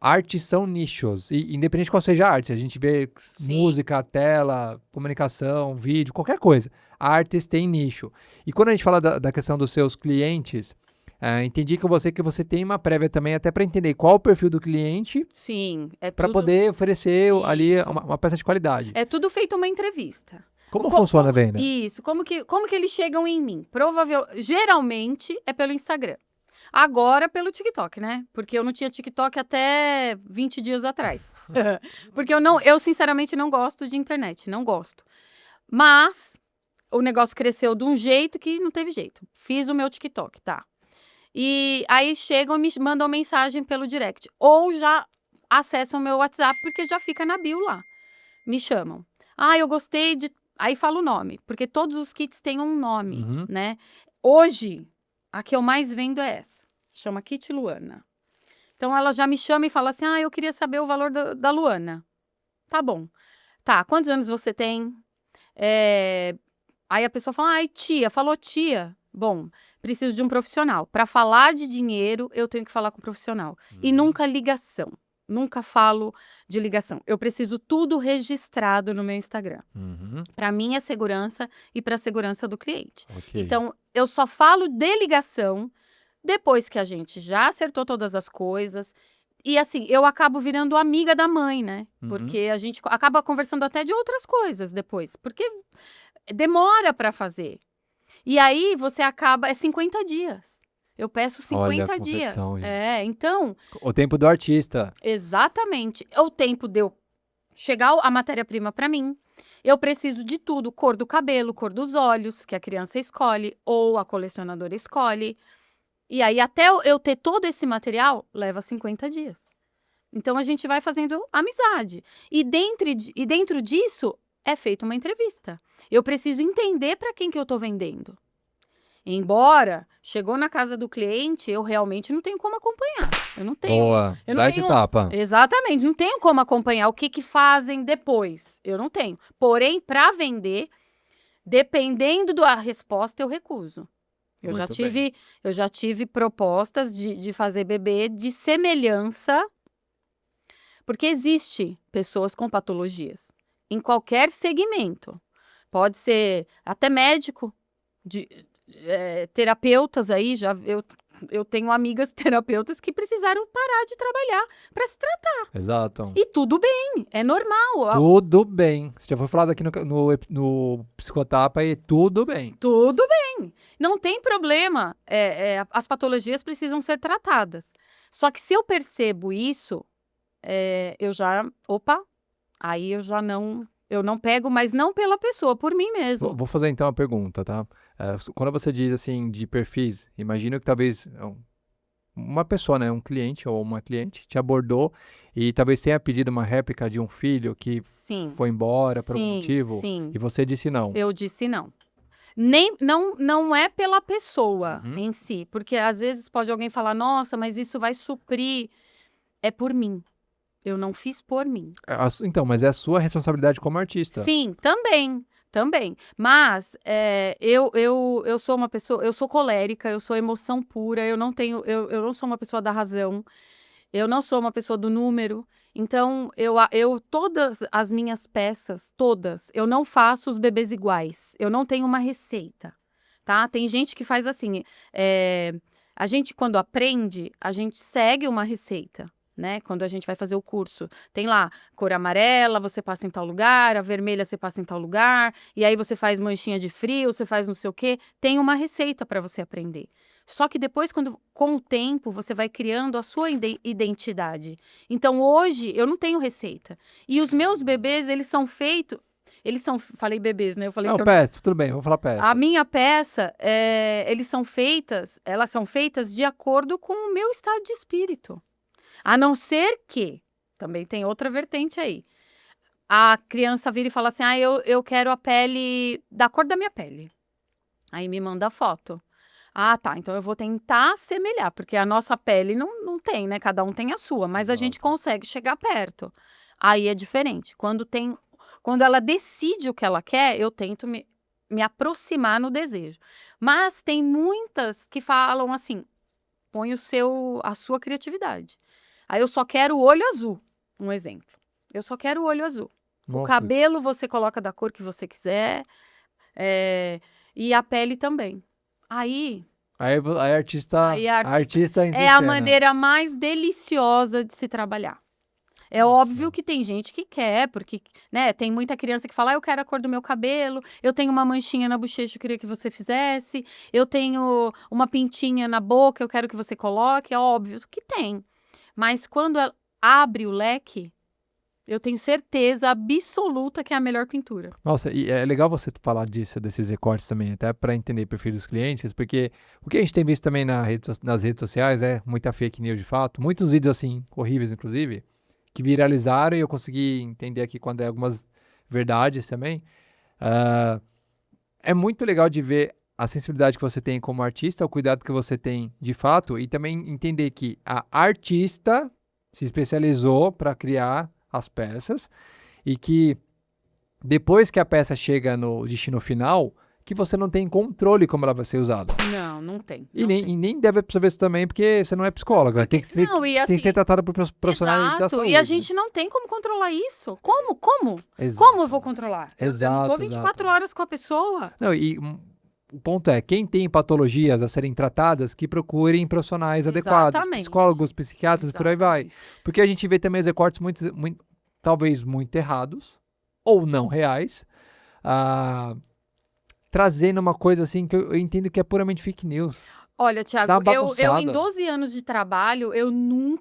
artes são nichos, e independente de qual seja a arte, a gente vê Sim. música, tela, comunicação, vídeo, qualquer coisa. Artes têm nicho. E quando a gente fala da questão dos seus clientes, entendi com você que você tem uma prévia também, até para entender qual o perfil do cliente, Sim, é para tudo, poder oferecer ali Isso. uma peça de qualidade. é tudo feito uma entrevista. Como funciona a venda? Isso, como que eles chegam em mim? Geralmente é pelo Instagram. Agora pelo TikTok, né? Porque eu não tinha TikTok até 20 dias atrás. Porque eu sinceramente não gosto de internet, não gosto. Mas o negócio cresceu de um jeito que não teve jeito. Fiz o meu TikTok, tá? E aí chegam e me mandam mensagem pelo direct. Ou já acessam o meu WhatsApp, porque já fica na bio lá. Me chamam. Ah, eu gostei de... Aí fala o nome, porque todos os kits têm um nome, Uhum. né? Hoje, a que eu mais vendo é essa. Chama Kit Luana. Então, ela já me chama e fala assim, eu queria saber o valor da Luana. Tá bom. Tá, quantos anos você tem? Aí a pessoa fala, tia, falou tia. Bom, preciso de um profissional. Para falar de dinheiro, eu tenho que falar com um profissional. E nunca ligação. Nunca falo de ligação. Eu preciso tudo registrado no meu Instagram. Uhum. Para minha segurança e para a segurança do cliente. Ok. Então, eu só falo de ligação depois que a gente já acertou todas as coisas. E assim, eu acabo virando amiga da mãe, né? Uhum. Porque a gente acaba conversando até de outras coisas depois. Porque demora para fazer. E aí, você acaba... É 50 dias. Eu peço 50 Olha a dias. confecção, gente. Então... O tempo do artista. Exatamente. É o tempo de eu chegar a matéria-prima para mim. Eu preciso de tudo. Cor do cabelo, cor dos olhos, que a criança escolhe, ou a colecionadora escolhe. E aí, até eu ter todo esse material, leva 50 dias. Então, a gente vai fazendo amizade. E dentro disso, é feita uma entrevista. Eu preciso entender para quem que eu estou vendendo. Embora, chegou na casa do cliente, eu realmente não tenho como acompanhar. Eu não tenho. Boa. Eu não Dá tenho- esse tapa. Exatamente, não tenho como acompanhar o que fazem depois. Eu não tenho. Porém, para vender, dependendo da resposta, eu recuso. Eu já tive propostas de fazer bebê de semelhança, porque existe pessoas com patologias em qualquer segmento. Pode ser até médico, terapeutas aí, eu tenho amigas terapeutas que precisaram parar de trabalhar para se tratar. Exato. E tudo bem, é normal. Tudo bem. Você já foi falado aqui no Psicotapa e tudo bem. Tudo bem, não tem problema. As patologias precisam ser tratadas. Só que se eu percebo isso, eu já... Opa, aí eu não pego, mas não pela pessoa, por mim mesmo. Vou fazer então uma pergunta, tá? Quando você diz assim de perfis, imagino que talvez uma pessoa, né, um cliente ou uma cliente te abordou e talvez tenha pedido uma réplica de um filho que Sim. foi embora por algum Sim, motivo sim. e você disse não. Eu disse não. Não é pela pessoa em si, porque às vezes pode alguém falar, nossa, mas isso vai suprir. É por mim. Eu não fiz por mim. Então, mas é a sua responsabilidade como artista. Sim, também. Mas eu sou uma pessoa, eu sou colérica, eu sou emoção pura, eu não sou uma pessoa da razão, eu não sou uma pessoa do número. Então, todas as minhas peças, todas, eu não faço os bebês iguais. Eu não tenho uma receita, tá? Tem gente que faz assim, a gente quando aprende, a gente segue uma receita. Né? Quando a gente vai fazer o curso, tem lá cor amarela, você passa em tal lugar, a vermelha você passa em tal lugar, e aí você faz manchinha de frio, você faz não sei o quê. Tem uma receita para você aprender. Só que depois, com o tempo, você vai criando a sua identidade. Então, hoje, eu não tenho receita. E os meus bebês, eles são feitos... Eles são, falei bebês, né? Eu falei Não, que eu peça, tudo bem, vou falar peça. A minha peça, elas são feitas de acordo com o meu estado de espírito. A não ser que, também tem outra vertente aí. A criança vira e fala assim, eu quero a pele da cor da minha pele. Aí me manda a foto. Ah, tá, então eu vou tentar assemelhar, porque a nossa pele não tem, né? Cada um tem a sua, mas a gente consegue chegar perto. Aí é diferente. Quando ela decide o que ela quer, eu tento me aproximar no desejo. Mas tem muitas que falam assim, põe a sua criatividade. Aí eu só quero o olho azul, um exemplo. Eu só quero o olho azul. O Nossa, cabelo você coloca da cor que você quiser, e a pele também. Aí Aí a artista, Aí a a artista entra em é a cena. maneira mais deliciosa de se trabalhar. É óbvio que tem gente que quer, porque, né, tem muita criança que fala, eu quero a cor do meu cabelo, eu tenho uma manchinha na bochecha, eu queria que você fizesse, eu tenho uma pintinha na boca, eu quero que você coloque, é óbvio que tem. Mas quando ela abre o leque, eu tenho certeza absoluta que é a melhor pintura. Nossa, e é legal você falar disso, desses recortes também, até para entender o perfil dos clientes, porque o que a gente tem visto também nas redes sociais é muita fake news de fato, muitos vídeos assim, horríveis inclusive, que viralizaram e eu consegui entender aqui quando é algumas verdades também. É muito legal de ver a sensibilidade que você tem como artista, o cuidado que você tem de fato e também entender que a artista se especializou para criar as peças e que depois que a peça chega no destino final, que você não tem controle como ela vai ser usada. Não tem. E nem deve absorver isso também, porque você não é psicóloga. Tem que ser, Não, e tem que assim, ser tratada por profissionais da exato, saúde. e a gente não tem como controlar isso. Como? Exato. Como eu vou controlar? Eu não Exato, tô 24 horas com a pessoa. Não, e o ponto é, quem tem patologias a serem tratadas, que procurem profissionais adequados, Exatamente. psicólogos, psiquiatras, e por aí vai. Exatamente. Porque a gente vê também os recortes talvez muito errados, ou não reais, trazendo uma coisa assim que eu entendo que é puramente fake news. Olha, Thiago, Dá uma eu em bagunçada. 12 anos de trabalho, eu não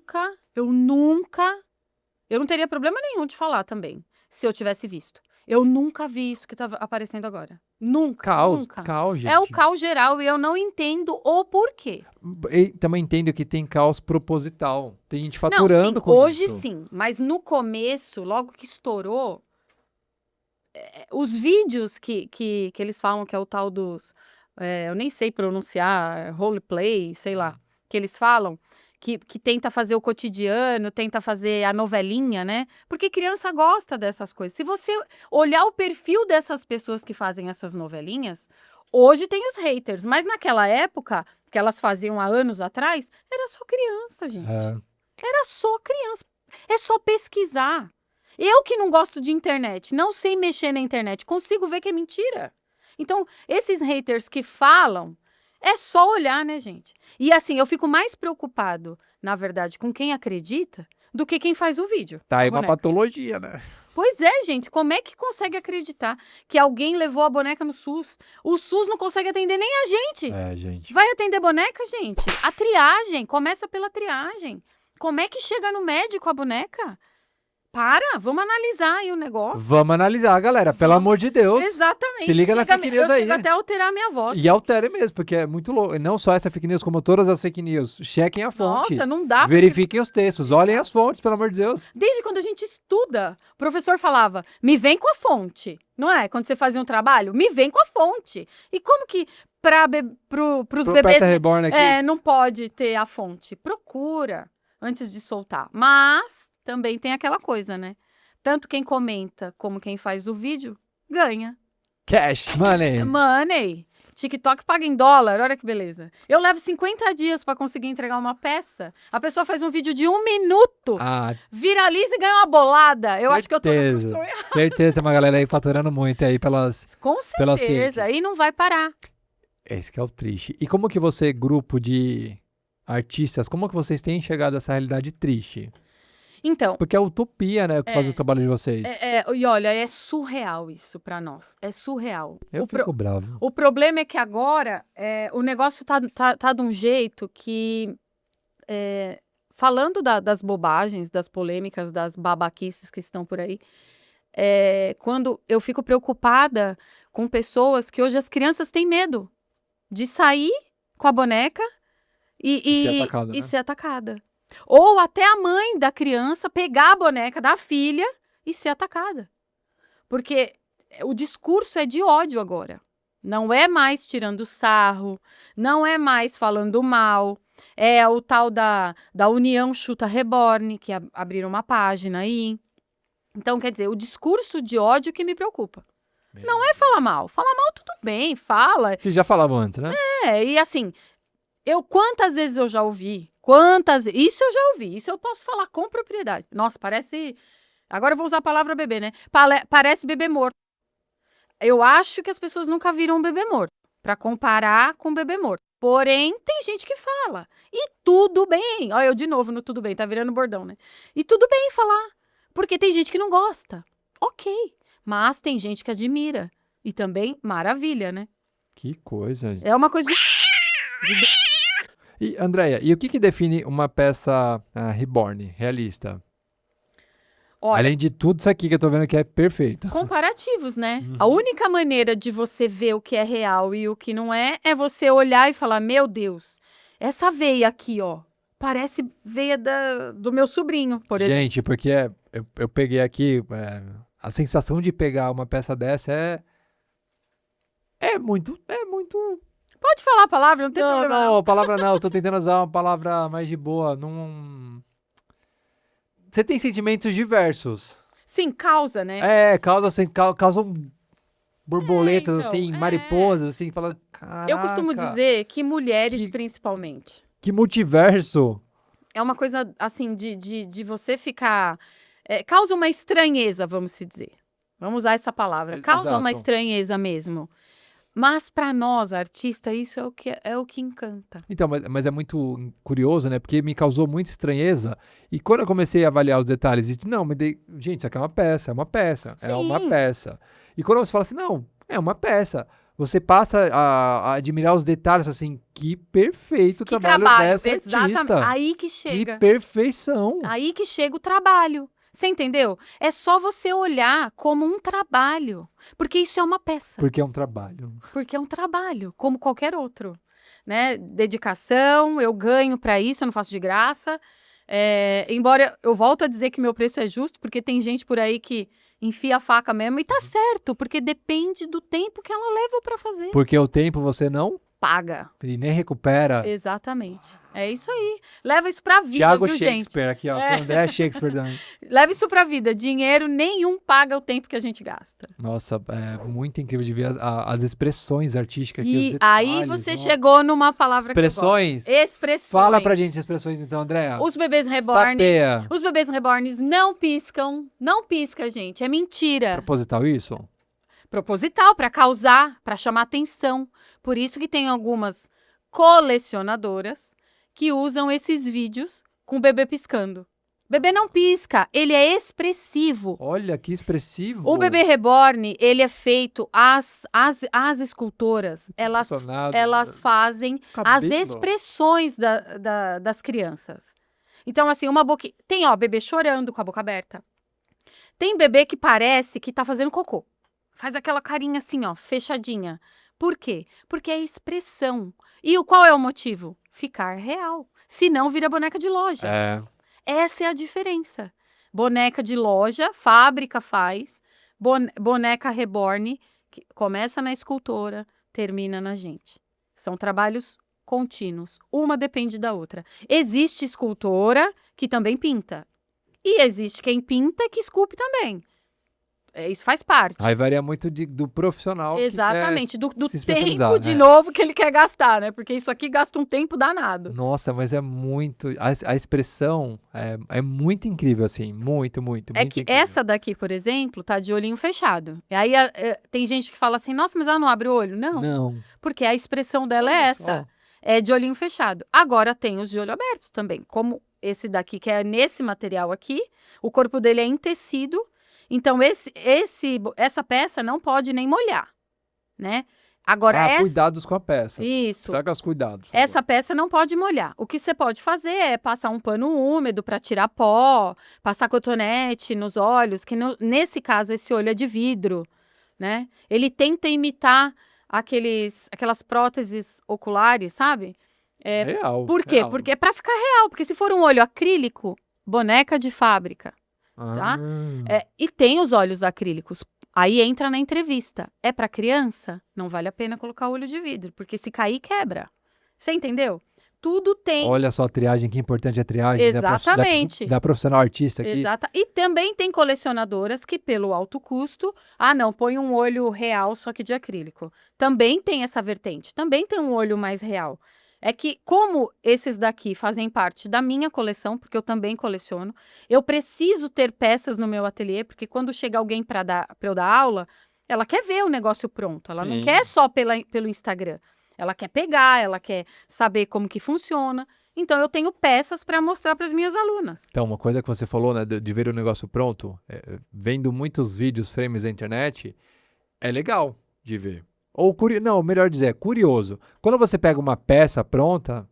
teria problema nenhum de falar também, se eu tivesse visto. Eu nunca vi isso que tá aparecendo agora. Nunca, nunca. Caos, gente. É o caos geral e eu não entendo o porquê. E também entendo que tem caos proposital. Tem gente Não, faturando sim, com hoje isso. sim, mas no começo, logo que estourou, os vídeos que eles falam que é o tal dos, eu nem sei pronunciar, roleplay, sei lá, que eles falam, que tenta fazer o cotidiano, tenta fazer a novelinha, né? Porque criança gosta dessas coisas. Se você olhar o perfil dessas pessoas que fazem essas novelinhas, hoje tem os haters, mas naquela época, que elas faziam há anos atrás, era só criança, gente. Era só criança. É só pesquisar. Eu que não gosto de internet, não sei mexer na internet, consigo ver que é mentira. Então, esses haters que falam, é só olhar, né, gente? E assim, eu fico mais preocupado, na verdade, com quem acredita do que quem faz o vídeo. Tá aí a uma boneca. patologia, né? Pois é, gente, como é que consegue acreditar que alguém levou a boneca no SUS? O SUS não consegue atender nem a gente. É, gente. Vai atender boneca, gente? A triagem, começa pela triagem. Como é que chega no médico a boneca? Vamos analisar aí o negócio. Vamos analisar, galera. Pelo amor de Deus. Exatamente. Se liga na fake news eu aí. chego até a alterar a minha voz. E altere mesmo, porque é muito louco. E não só essa fake news, como todas as fake news. Chequem a fonte. Nossa, não dá. Verifiquem os textos. Olhem as fontes, pelo amor de Deus. Desde quando a gente estuda, o professor falava, me vem com a fonte. Não é? Quando você fazia um trabalho, me vem com a fonte. E como que pros Pro bebês Peça Reborn aqui. não pode ter a fonte? Procura antes de soltar. Mas também tem aquela coisa, né? Tanto quem comenta como quem faz o vídeo ganha. Cash, money. Money. TikTok paga em dólar, olha que beleza. Eu levo 50 dias pra conseguir entregar uma peça. A pessoa faz um vídeo de 1 minuto, viraliza e ganha uma bolada. Eu acho que eu tô na profissão errada. Certeza, tem uma galera aí faturando muito aí pelas Com pelas certeza, fakes. e não vai parar. Esse que é o triste. E como que você, grupo de artistas, como que vocês têm chegado a essa realidade triste? Então, Porque é utopia, né, o que faz o trabalho de vocês. e olha, é surreal isso pra nós. É surreal. Eu fico bravo. O problema é que agora o negócio tá de um jeito que, falando das bobagens, das polêmicas, das babaquices que estão por aí, quando eu fico preocupada com pessoas que hoje as crianças têm medo de sair com a boneca E e ser atacada. Ou até a mãe da criança pegar a boneca da filha e ser atacada. Porque o discurso é de ódio agora. Não é mais tirando sarro, não é mais falando mal. É o tal da União Chuta Reborn, que abriram uma página aí. Então, quer dizer, o discurso de ódio que me preocupa. Não é falar mal. Falar mal tudo bem, fala. Que já falavam antes, né? E assim, quantas vezes eu já ouvi? Isso eu já ouvi, isso eu posso falar com propriedade. Nossa, parece... Agora eu vou usar a palavra bebê, né? Parece bebê morto. Eu acho que as pessoas nunca viram um bebê morto, para comparar com um bebê morto. Porém, tem gente que fala. E tudo bem. Olha, eu de novo no tudo bem, tá virando bordão, né? E tudo bem falar. Porque tem gente que não gosta. Ok. Mas tem gente que admira. E também, maravilha, né? Que coisa. É uma coisa de... E, Andréia, e o que define uma peça reborn, realista? Olha, Além de tudo isso aqui que eu tô vendo que é perfeito. comparativos, né? A única maneira de você ver o que é real e o que não é você olhar e falar, meu Deus, essa veia aqui, ó, parece veia do meu sobrinho, por exemplo. Gente, porque eu peguei aqui, a sensação de pegar uma peça dessa é muito... Pode falar a palavra, não tem Não, problema. não, a palavra não, eu tô tentando usar uma palavra mais de boa, não... Você tem sentimentos diversos. Sim, causa, né? Causam borboletas, então, assim, mariposas, assim, fala, caraca, Eu costumo dizer que mulheres, principalmente, que multiverso. é uma coisa, assim, de você ficar... causa uma estranheza, vamos se dizer. Vamos usar essa palavra. Causa uma Exato. estranheza mesmo. Mas para nós, artistas, isso é o que encanta. Então, mas é muito curioso, né? Porque me causou muita estranheza. E quando eu comecei a avaliar os detalhes, gente, isso aqui é uma peça, é uma Sim. peça. E quando você fala assim, não, é uma peça, você passa a admirar os detalhes, assim, que perfeito o Que trabalho trabalho, dessa exatamente. artista. Aí que Que chega. perfeição. Aí que chega o trabalho. Você entendeu? É só você olhar como um trabalho. Porque isso é uma peça. Porque é um trabalho. Porque é um trabalho, como qualquer outro. Né? Dedicação, eu ganho para isso, eu não faço de graça. Embora eu volto a dizer que meu preço é justo, porque tem gente por aí que enfia a faca mesmo. E tá certo, porque depende do tempo que ela leva para fazer. Porque o tempo você não Paga. e nem recupera. Exatamente. É isso aí. Leva isso pra vida, Thiago viu, gente? Shakespeare aqui, ó. André Shakespeare. Leva isso pra vida. Dinheiro nenhum paga o tempo que a gente gasta. Nossa, é muito incrível de ver as expressões artísticas aqui. E os aí detalhes, você nossa. chegou numa palavra Expressões? que eu gosto. Expressões. Fala pra gente as expressões então, Andréa. Os bebês reborn. Estapeia. Os bebês reborns não piscam. Não pisca, gente. É mentira. Proposital isso? Proposital, pra causar, pra chamar atenção. Por isso que tem algumas colecionadoras que usam esses vídeos com o bebê piscando. Bebê não pisca, ele é expressivo. Olha que expressivo. O bebê reborn, ele é feito, as escultoras, elas fazem as Cabelo. expressões das crianças. Então, assim, tem, bebê chorando com a boca aberta. Tem bebê que parece que tá fazendo cocô. Faz aquela carinha assim, fechadinha. Por quê? Porque é expressão. E qual é o motivo? Ficar real. Senão vira boneca de loja. Essa é a diferença. Boneca de loja, fábrica faz. Boneca reborn, que começa na escultora, termina na gente. São trabalhos contínuos. Uma depende da outra. Existe escultora que também pinta. E existe quem pinta que esculpe também. Isso faz parte. Aí varia muito do profissional. Exatamente, que do se especializar, tempo de né? novo que ele quer gastar, né? Porque isso aqui gasta um tempo danado. Nossa, mas é muito... A expressão é muito incrível, assim. Muito, muito, É muito que incrível. essa daqui, por exemplo, tá de olhinho fechado. E aí tem gente que fala assim, nossa, mas ela não abre o olho. Não, Não. porque a expressão dela é Olha essa. só. É de olhinho fechado. Agora tem os de olho aberto também. Como esse daqui, que é nesse material aqui. O corpo dele é em tecido. Então, essa peça não pode nem molhar, né? Agora, cuidados com a peça. Isso. Traga os cuidados. por Essa favor. peça não pode molhar. O que você pode fazer é passar um pano úmido para tirar pó, passar cotonete nos olhos, que nesse caso esse olho é de vidro, né? Ele tenta imitar aquelas próteses oculares, sabe? Real. Por quê? real. Porque é para ficar real, porque se for um olho acrílico, boneca de fábrica, tá? Ah. E tem os olhos acrílicos. Aí entra na entrevista. É para criança? Não vale a pena colocar olho de vidro, porque se cair, quebra. Você entendeu? Tudo tem. Olha só a triagem, que importante a triagem. Exatamente. Da profissional artista aqui. Exata. E também tem colecionadoras que, pelo alto custo, não, põe um olho real, só que de acrílico. Também tem essa vertente. Também tem um olho mais real. É que, como esses daqui fazem parte da minha coleção, porque eu também coleciono, eu preciso ter peças no meu ateliê, porque quando chega alguém para eu dar aula, ela quer ver o negócio pronto. Ela não Sim. quer só pelo Instagram. Ela quer pegar, ela quer saber como que funciona. Então, eu tenho peças para mostrar para as minhas alunas. Então, uma coisa que você falou, né, de ver o negócio pronto, vendo muitos vídeos, frames na internet, é legal de ver. Ou, não, melhor dizer, é curioso. Quando você pega uma peça pronta,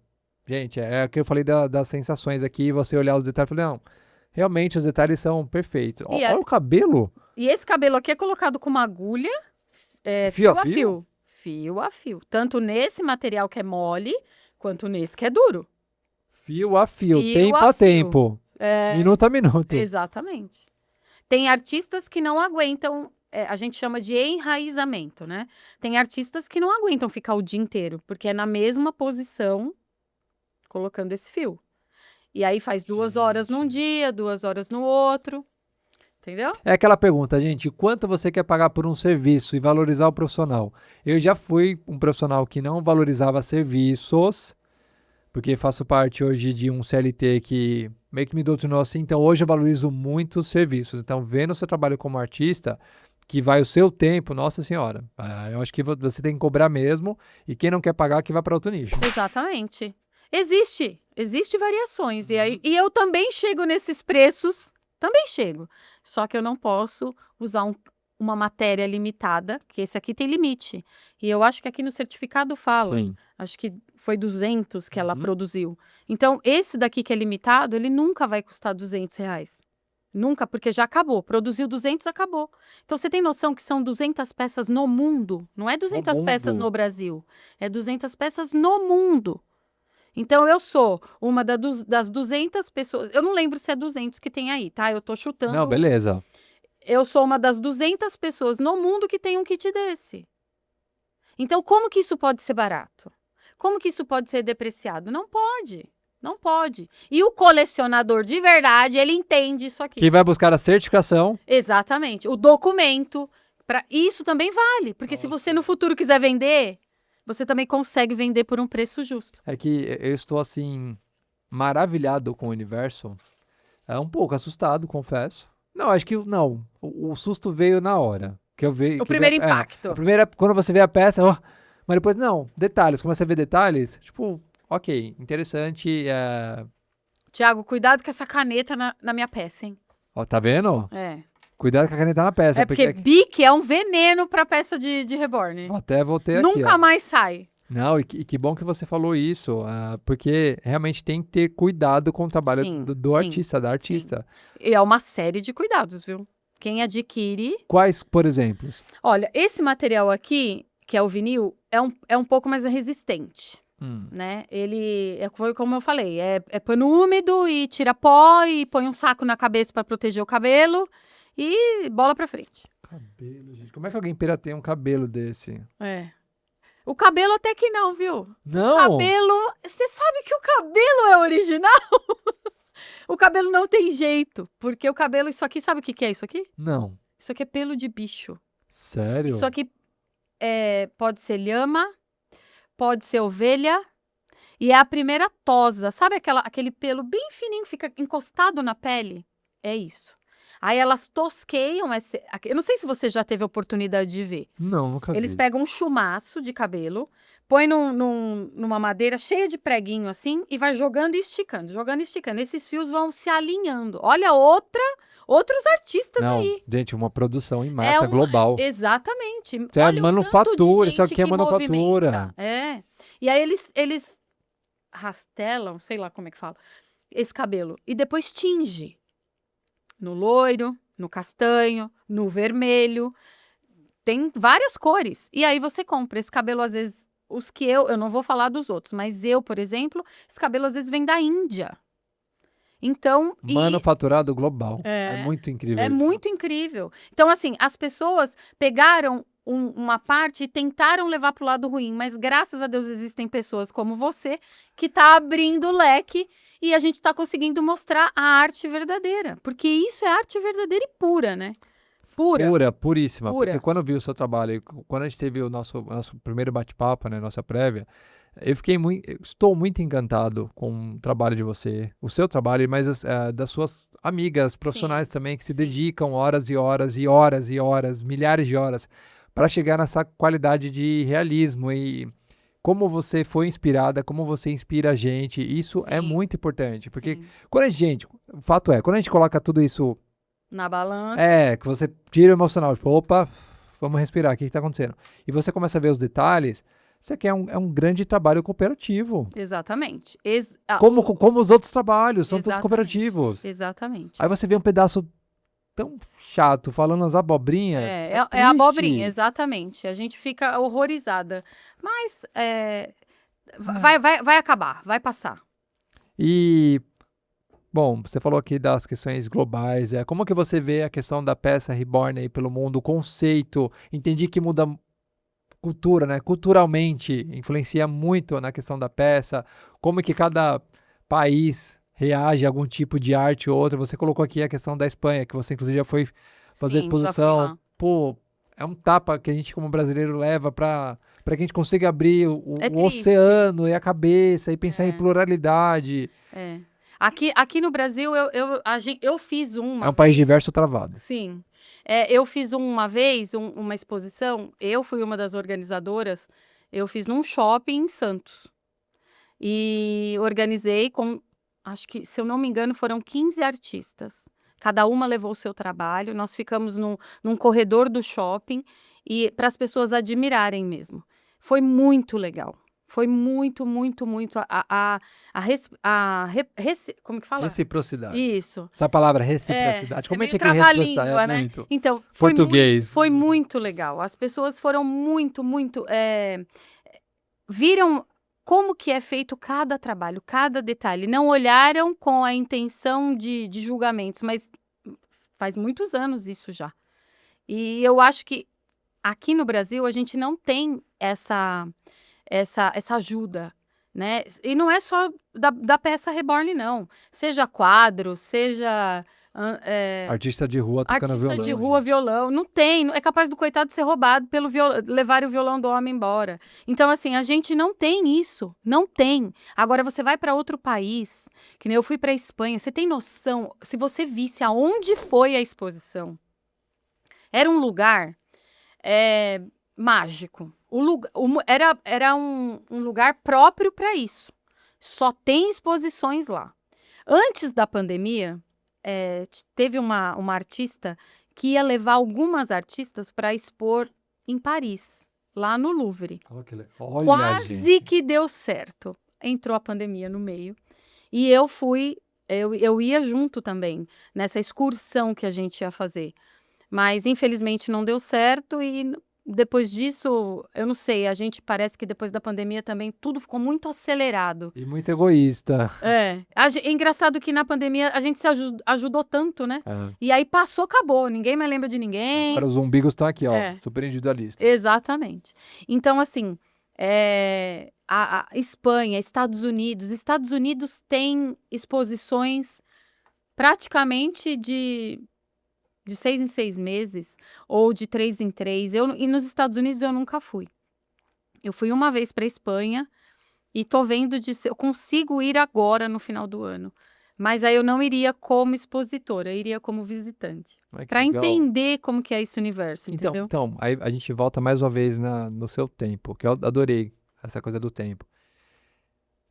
gente, é o que eu falei das sensações aqui, você olhar os detalhes e falar, não, realmente os detalhes são perfeitos. E Olha o cabelo. E esse cabelo aqui é colocado com uma agulha, Fio fio a a fio? fio. Fio a fio. Tanto nesse material que é mole, quanto nesse que é duro. Fio a fio, Fio tempo a a fio. tempo, minuto a minuto. Exatamente. Tem artistas que não aguentam, a gente chama de enraizamento, né? Tem artistas que não aguentam ficar o dia inteiro, porque é na mesma posição, colocando esse fio. E aí faz 2 horas num dia, 2 horas no outro. Entendeu? É aquela pergunta, gente, quanto você quer pagar por um serviço e valorizar o profissional? Eu já fui um profissional que não valorizava serviços, porque faço parte hoje de um CLT que meio que me doutrinou assim, então hoje eu valorizo muito os serviços. Então, vendo o seu trabalho como artista, que vai o seu tempo, nossa senhora, eu acho que você tem que cobrar mesmo, e quem não quer pagar, que vai para outro nicho. Exatamente. Existe variações. E eu também chego nesses preços, também chego. Só que eu não posso usar uma matéria limitada, que esse aqui tem limite. E eu acho que aqui no certificado fala. Sim. Acho que foi 200 que ela Uhum. produziu. Então, esse daqui que é limitado, ele nunca vai custar R$200. Nunca, porque já acabou. Produziu 200, acabou. Então, você tem noção que são 200 peças no mundo? Não é 200 peças mundo. no Brasil. É 200 peças no mundo. Então, eu sou uma das 200 pessoas... Eu não lembro se é 200 que tem aí, tá? Eu tô chutando. Não, beleza. Eu sou uma das 200 pessoas no mundo que tem um kit desse. Então, como que isso pode ser barato? Como que isso pode ser depreciado? Não pode. Não pode. E o colecionador de verdade, ele entende isso aqui. Que vai buscar a certificação. Exatamente. O documento. Isso também vale. Porque se você no futuro quiser vender, você também consegue vender por um preço justo. É que eu estou, assim, maravilhado com o universo. É um pouco assustado, confesso. Não, acho que não. O susto veio na hora. Que eu veio, O primeiro impacto. A primeira, quando você vê a peça, mas depois, não, detalhes. Começa a ver detalhes, tipo, ok, interessante. Tiago, cuidado com essa caneta na minha peça, hein? Ó, tá vendo? É. Cuidado com a caneta na peça. É porque Bic é um veneno pra peça de Reborn. Até voltei aqui. Nunca ó. mais sai. Não, e que bom que você falou isso, porque realmente tem que ter cuidado com o trabalho Sim, do sim, artista, da artista. E é uma série de cuidados, viu? Quem adquire... Quais, por exemplo? Olha, esse material aqui, que é o vinil, é um pouco mais resistente, né? Ele, foi como eu falei, é pano úmido e tira pó e põe um saco na cabeça pra proteger o cabelo e bola pra frente. Cabelo, gente. Como é que alguém pirateia um cabelo desse? É. O cabelo até que não, viu? Não! Cabelo... Você sabe que o cabelo é original? O cabelo não tem jeito, porque o cabelo... Isso aqui, sabe o que é isso aqui? Não. Isso aqui é pelo de bicho. Sério? Isso aqui pode ser lhama, pode ser ovelha, e é a primeira tosa. Sabe aquele pelo bem fininho que fica encostado na pele? É isso. Aí elas tosqueiam eu não sei se você já teve a oportunidade de ver. Não, nunca vi. Eles pegam um chumaço de cabelo, põe numa madeira cheia de preguinho assim e vai jogando e esticando, jogando e esticando. Esses fios vão se alinhando. Olha outros artistas Não, aí. gente, uma produção em massa É global. Exatamente. Isso é Olha o tanto de manufatura, isso gente aqui é que manufatura. movimenta. É. E aí eles rastelam, sei lá como é que fala, esse cabelo. E depois tinge. No loiro, no castanho, no vermelho. Tem várias cores. E aí você compra esse cabelo, às vezes, os que eu não vou falar dos outros, mas eu, por exemplo, esse cabelo às vezes vem da Índia. Então, Manufaturado global. É é, muito incrível é isso. muito incrível. Então, assim, as pessoas pegaram uma parte e tentaram levar para o lado ruim, mas graças a Deus existem pessoas como você que tá abrindo o leque e a gente tá conseguindo mostrar a arte verdadeira, porque isso é arte verdadeira e pura, né? Pura. Pura, puríssima. Pura. Porque quando eu vi o seu trabalho, e quando a gente teve o nosso primeiro bate-papo, né, nossa prévia, estou muito encantado com o trabalho de você, o seu trabalho, mas das suas amigas profissionais também, que se sim. dedicam horas e horas e horas e horas, milhares de horas, para chegar nessa qualidade de realismo e como você foi inspirada, como você inspira a gente, isso é Sim. muito importante, porque Sim. quando a gente, o fato é, quando a gente coloca tudo isso Na balança. que você tira o emocional, tipo, opa, vamos respirar, o que está acontecendo? E você começa a ver os detalhes, isso aqui é um grande trabalho cooperativo. Exatamente. Como os outros trabalhos, são todos Exatamente. cooperativos. Exatamente. Aí você vê um pedaço tão chato, falando as abobrinhas. É triste. abobrinha, exatamente. A gente fica horrorizada. Mas vai acabar, vai passar. E, bom, você falou aqui das questões globais. Como que você vê a questão da peça Reborn aí pelo mundo, o conceito? Entendi que muda cultura, né? Culturalmente, influencia muito na questão da peça. Como que cada país reage a algum tipo de arte ou outra. Você colocou aqui a questão da Espanha, que você inclusive já foi fazer Sim, já fui exposição. lá. Pô, é um tapa que a gente como brasileiro leva para que a gente consiga abrir o É triste. oceano e a cabeça e pensar em pluralidade. É. Aqui no Brasil, eu fiz uma. É um país diverso travado. Sim. Eu fiz uma vez uma exposição, eu fui uma das organizadoras, eu fiz num shopping em Santos. E organizei com, acho que, se eu não me engano, foram 15 artistas. Cada uma levou o seu trabalho, nós ficamos num corredor do shopping e para as pessoas admirarem mesmo. Foi muito legal. Foi muito, muito, muito como que fala? Reciprocidade. Isso. Essa palavra reciprocidade. Como é meio que é reciprocidade? trava-língua, né? Muito. Então, Português. Foi muito legal. As pessoas foram muito, muito... viram como que é feito cada trabalho, cada detalhe. Não olharam com a intenção de julgamentos, mas faz muitos anos isso já. E eu acho que aqui no Brasil a gente não tem essa ajuda, né? E não é só da peça Reborn, não. Seja quadro, seja... Artista de rua tocando artista violão. de rua, violão. Não tem. É capaz do coitado ser roubado pelo levar o violão do homem embora. Então, assim, a gente não tem isso. Não tem. Agora, você vai para outro país, que nem eu fui para Espanha. Você tem noção? Se você visse aonde foi a exposição, era um lugar mágico. Era um lugar próprio para isso. Só tem exposições lá. Antes da pandemia, teve uma artista que ia levar algumas artistas para expor em Paris, lá no Louvre. Olha, Quase gente. que deu certo. Entrou a pandemia no meio. E eu fui, eu ia junto também, nessa excursão que a gente ia fazer. Mas, infelizmente, não deu certo e depois disso, eu não sei, a gente parece que depois da pandemia também tudo ficou muito acelerado. E muito egoísta. É engraçado que na pandemia a gente se ajudou tanto, né? É. E aí passou, acabou, ninguém mais lembra de ninguém. Agora os umbigos estão aqui, ó, É. super individualistas. Exatamente. Então, assim, a Espanha, Estados Unidos tem exposições praticamente de 6 em 6 meses, ou de 3 em 3. E nos Estados Unidos eu nunca fui. Eu fui uma vez para a Espanha e tô vendo se eu consigo ir agora no final do ano. Mas aí eu não iria como expositora, eu iria como visitante. Ai, que Para legal. entender como que é esse universo, entendeu? Então, aí a gente volta mais uma vez no seu tempo, que eu adorei essa coisa do tempo.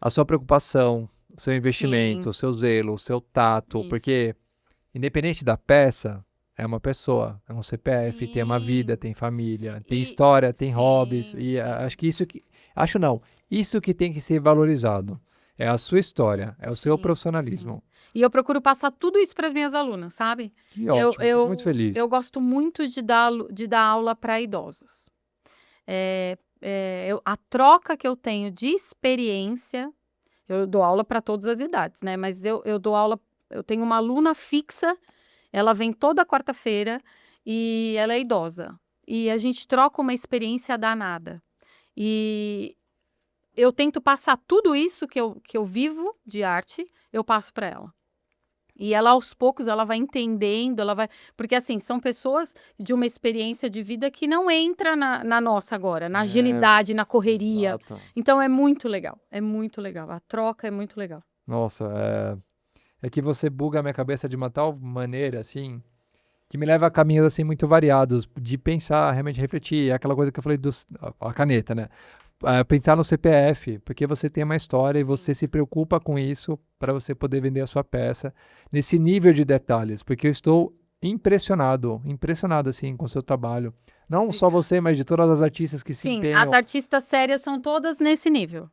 A sua preocupação, o seu investimento, Sim. o seu zelo, o seu tato, Isso. porque independente da peça, é uma pessoa, é um CPF, tem uma Sim. vida, tem família, tem E- história, tem sim, hobbies. E sim. acho que acho não, isso que tem que ser valorizado. É a sua história, é o seu Sim, profissionalismo. E eu procuro passar tudo isso para as minhas alunas, sabe? Que ótimo, fico muito feliz. Eu gosto muito de dar aula para idosos. A troca que eu tenho de experiência, eu dou aula para todas as idades, né? Mas eu dou aula, eu tenho uma aluna fixa, ela vem toda quarta-feira e ela é idosa. E a gente troca uma experiência danada. E eu tento passar tudo isso que eu vivo de arte, eu passo para ela. E ela, aos poucos, ela vai entendendo, Porque, assim, são pessoas de uma experiência de vida que não entra na nossa agora, na agilidade, na correria. Exato. Então, é muito legal. É muito legal. A troca é muito legal. Nossa, é que você buga a minha cabeça de uma tal maneira, assim, que me leva a caminhos, assim, muito variados, de pensar, realmente refletir. É aquela coisa que eu falei a caneta, né? Pensar no CPF, porque você tem uma história e você se preocupa com isso para você poder vender a sua peça nesse nível de detalhes, porque eu estou impressionado, assim, com o seu trabalho. Não só você, mas de todas as artistas que se Sim, empenham. as artistas sérias são todas nesse nível.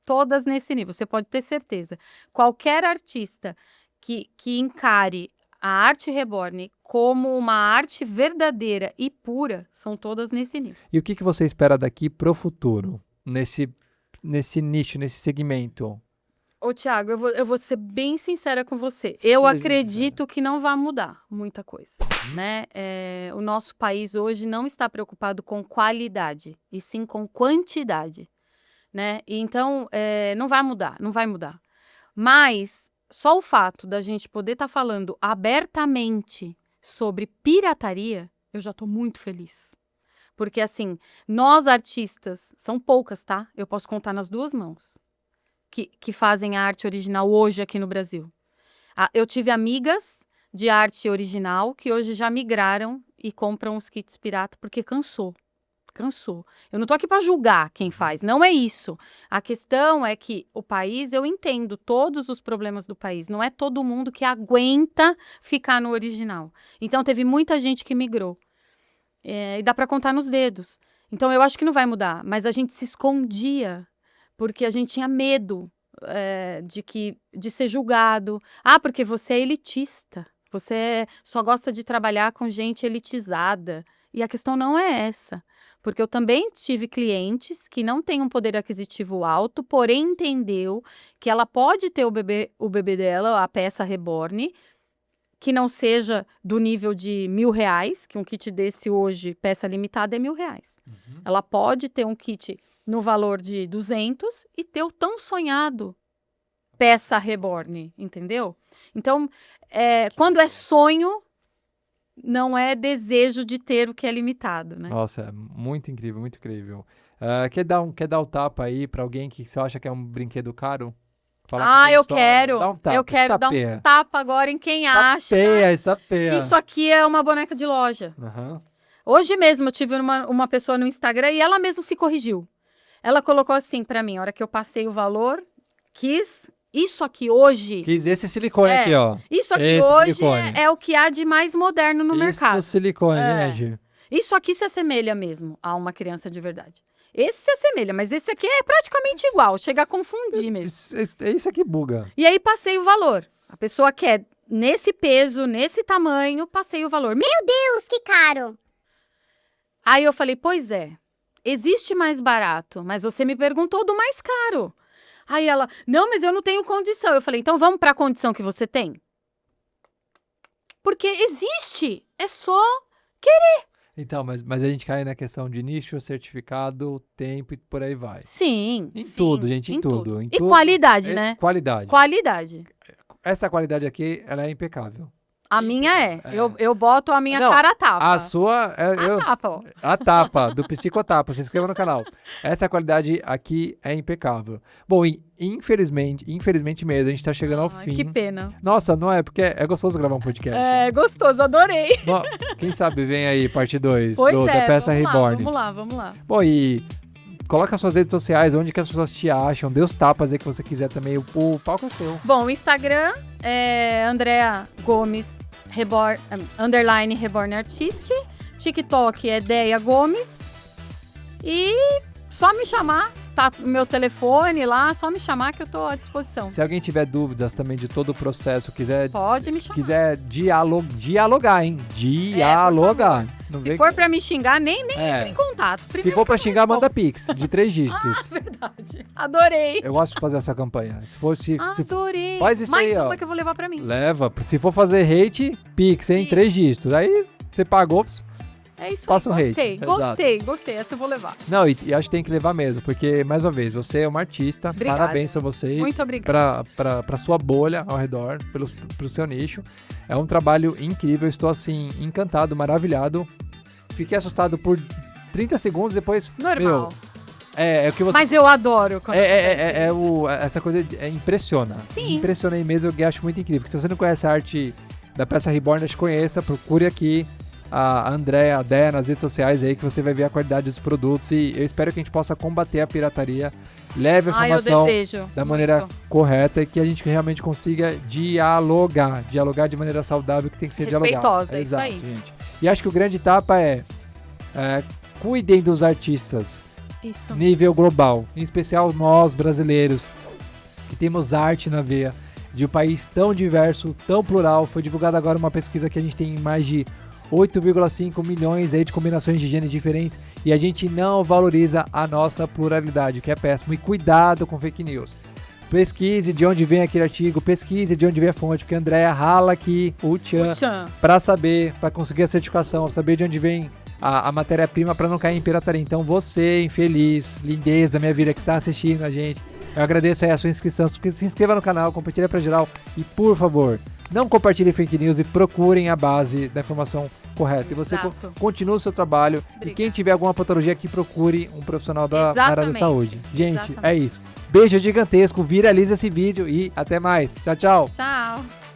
Todas nesse nível, você pode ter certeza. Qualquer artista que encare a arte reborn como uma arte verdadeira e pura, são todas nesse nível. E o que você espera daqui pro futuro, nesse nicho, nesse segmento? Ô, Thiago, eu vou ser bem sincera com você. Eu Seja acredito que não vai mudar muita coisa, né? O nosso país hoje não está preocupado com qualidade, e sim com quantidade, né? Então, não vai mudar, não vai mudar. Mas só o fato da gente poder estar falando abertamente sobre pirataria, eu já estou muito feliz. Porque, assim, nós artistas, são poucas, tá? Eu posso contar nas duas mãos, que fazem a arte original hoje aqui no Brasil. Eu tive amigas de arte original que hoje já migraram e compram os kits pirata porque cansou. Eu não tô aqui para julgar quem faz, não é isso. A questão é que o país, eu entendo todos os problemas do país, não é todo mundo que aguenta ficar no original. Então, teve muita gente que migrou. E dá para contar nos dedos. Então, eu acho que não vai mudar, mas a gente se escondia porque a gente tinha medo de ser julgado. Porque você é elitista, você só gosta de trabalhar com gente elitizada. E a questão não é essa. Porque eu também tive clientes que não têm um poder aquisitivo alto, porém entendeu que ela pode ter o bebê dela, a peça reborn, que não seja do nível de R$1.000, que um kit desse hoje, peça limitada, é R$1.000. Uhum. Ela pode ter um kit no valor de 200 e ter o tão sonhado peça reborn, entendeu? Então, quando é sonho, não é desejo de ter o que é limitado, né? Nossa, é muito incrível, muito incrível. Quer dar o tapa aí pra alguém que você acha que é um brinquedo caro? Falar que tem Eu história? quero. Dá um tapa, Eu quero dar estapeia. um tapa agora em quem acha Estapeia. que isso aqui é uma boneca de loja. Aham. Hoje mesmo eu tive uma pessoa no Instagram e ela mesma se corrigiu. Ela colocou assim pra mim, a hora que eu passei o valor, isso aqui hoje... Quis esse silicone aqui, ó. Isso aqui Esse hoje silicone. é o que há de mais moderno no mercado. Isso, silicone, É. gente. Isso aqui se assemelha mesmo a uma criança de verdade. Esse se assemelha, mas esse aqui é praticamente igual, chega a confundir mesmo. É isso aqui buga. E aí passei o valor. A pessoa quer nesse peso, nesse tamanho, passei o valor. Meu Deus, que caro! Aí eu falei, pois é, existe mais barato, mas você me perguntou do mais caro. Aí ela, não, mas eu não tenho condição. Eu falei, então vamos para a condição que você tem? Porque existe, é só querer. Então, mas a gente cai na questão de nicho, certificado, tempo e por aí vai. Sim, Em sim, tudo, gente, em tudo. Em E tudo. qualidade, né? Qualidade. Qualidade. Essa qualidade aqui, ela é impecável. A minha é. É. Eu boto a minha Não, cara a tapa. A sua... Tapa, ó. A tapa, do Psicotapa. Se inscreva no canal. Essa qualidade aqui é impecável. Bom, e infelizmente mesmo, a gente tá chegando ao Ai, fim. que pena. Nossa, não é? Porque é gostoso gravar um podcast. É gostoso, adorei. Bom, quem sabe vem aí parte 2 Pois da peça vamos Reborn. lá, vamos lá. Bom, e coloca suas redes sociais, onde que as pessoas te acham, dê os tapas aí que você quiser também, o palco é seu. Bom, o Instagram é Andrea Gomes underline Reborn Artist. TikTok é Deia Gomes. E só me chamar, tá o meu telefone lá, só me chamar que eu tô à disposição. Se alguém tiver dúvidas também de todo o processo, Pode me chamar. quiser dialogar, hein? Dialogar. Não Se for pra me xingar, nem entra em contato. Se Primeiro for pra que eu xingar, não manda Pix, de 3 dígitos. Verdade. Adorei. Eu gosto de fazer essa campanha. Se for, Adorei. faz isso Mais aí, ó. uma que eu vou levar pra mim. Leva. Se for fazer hate, Pix, hein? Pix. 3 dígitos. Aí você pagou. É isso Passa um aí. hate. Gostei. Essa eu vou levar. Não, e acho que tem que levar mesmo, porque, mais uma vez, você é uma artista. Obrigada. Parabéns pra você. Muito obrigada. Pra sua bolha ao redor, pro seu nicho. É um trabalho incrível. Estou, assim, encantado, maravilhado. Fiquei assustado por 30 segundos, depois... Normal. Meu, é o que você... Mas eu adoro quando acontece isso. Essa coisa impressiona. Sim. Impressiona aí mesmo, eu acho muito incrível. Porque se você não conhece a arte da peça Reborn, conheça, procure aqui a Andréa, a Déia nas redes sociais aí, que você vai ver a qualidade dos produtos. E eu espero que a gente possa combater a pirataria. Leve a eu informação desejo. da maneira muito. correta e que a gente realmente consiga dialogar de maneira saudável, que tem que ser Respeitosa, dialogar. é isso Exato, aí. gente. E acho que o grande tapa é cuidem dos artistas. Isso. Nível global, em especial nós brasileiros, que temos arte na veia, de um país tão diverso, tão plural. Foi divulgada agora uma pesquisa que a gente tem mais de 8,5 milhões aí de combinações de genes diferentes e a gente não valoriza a nossa pluralidade, o que é péssimo. E cuidado com fake news. Pesquise de onde vem aquele artigo, pesquise de onde vem a fonte, porque a Andréa rala aqui o tchan para saber, para conseguir a certificação, saber de onde vem a matéria-prima para não cair em pirataria. Então você, infeliz, lindez da minha vida que está assistindo a gente, eu agradeço aí a sua inscrição, se inscreva no canal, compartilhe para geral e, por favor, não compartilhe fake news e procurem a base da informação correta. E você continua o seu trabalho. Obrigada. E quem tiver alguma patologia aqui, procure um profissional da área da saúde. Gente, Exatamente. é isso. Beijo gigantesco, viraliza esse vídeo e até mais. Tchau, tchau. Tchau.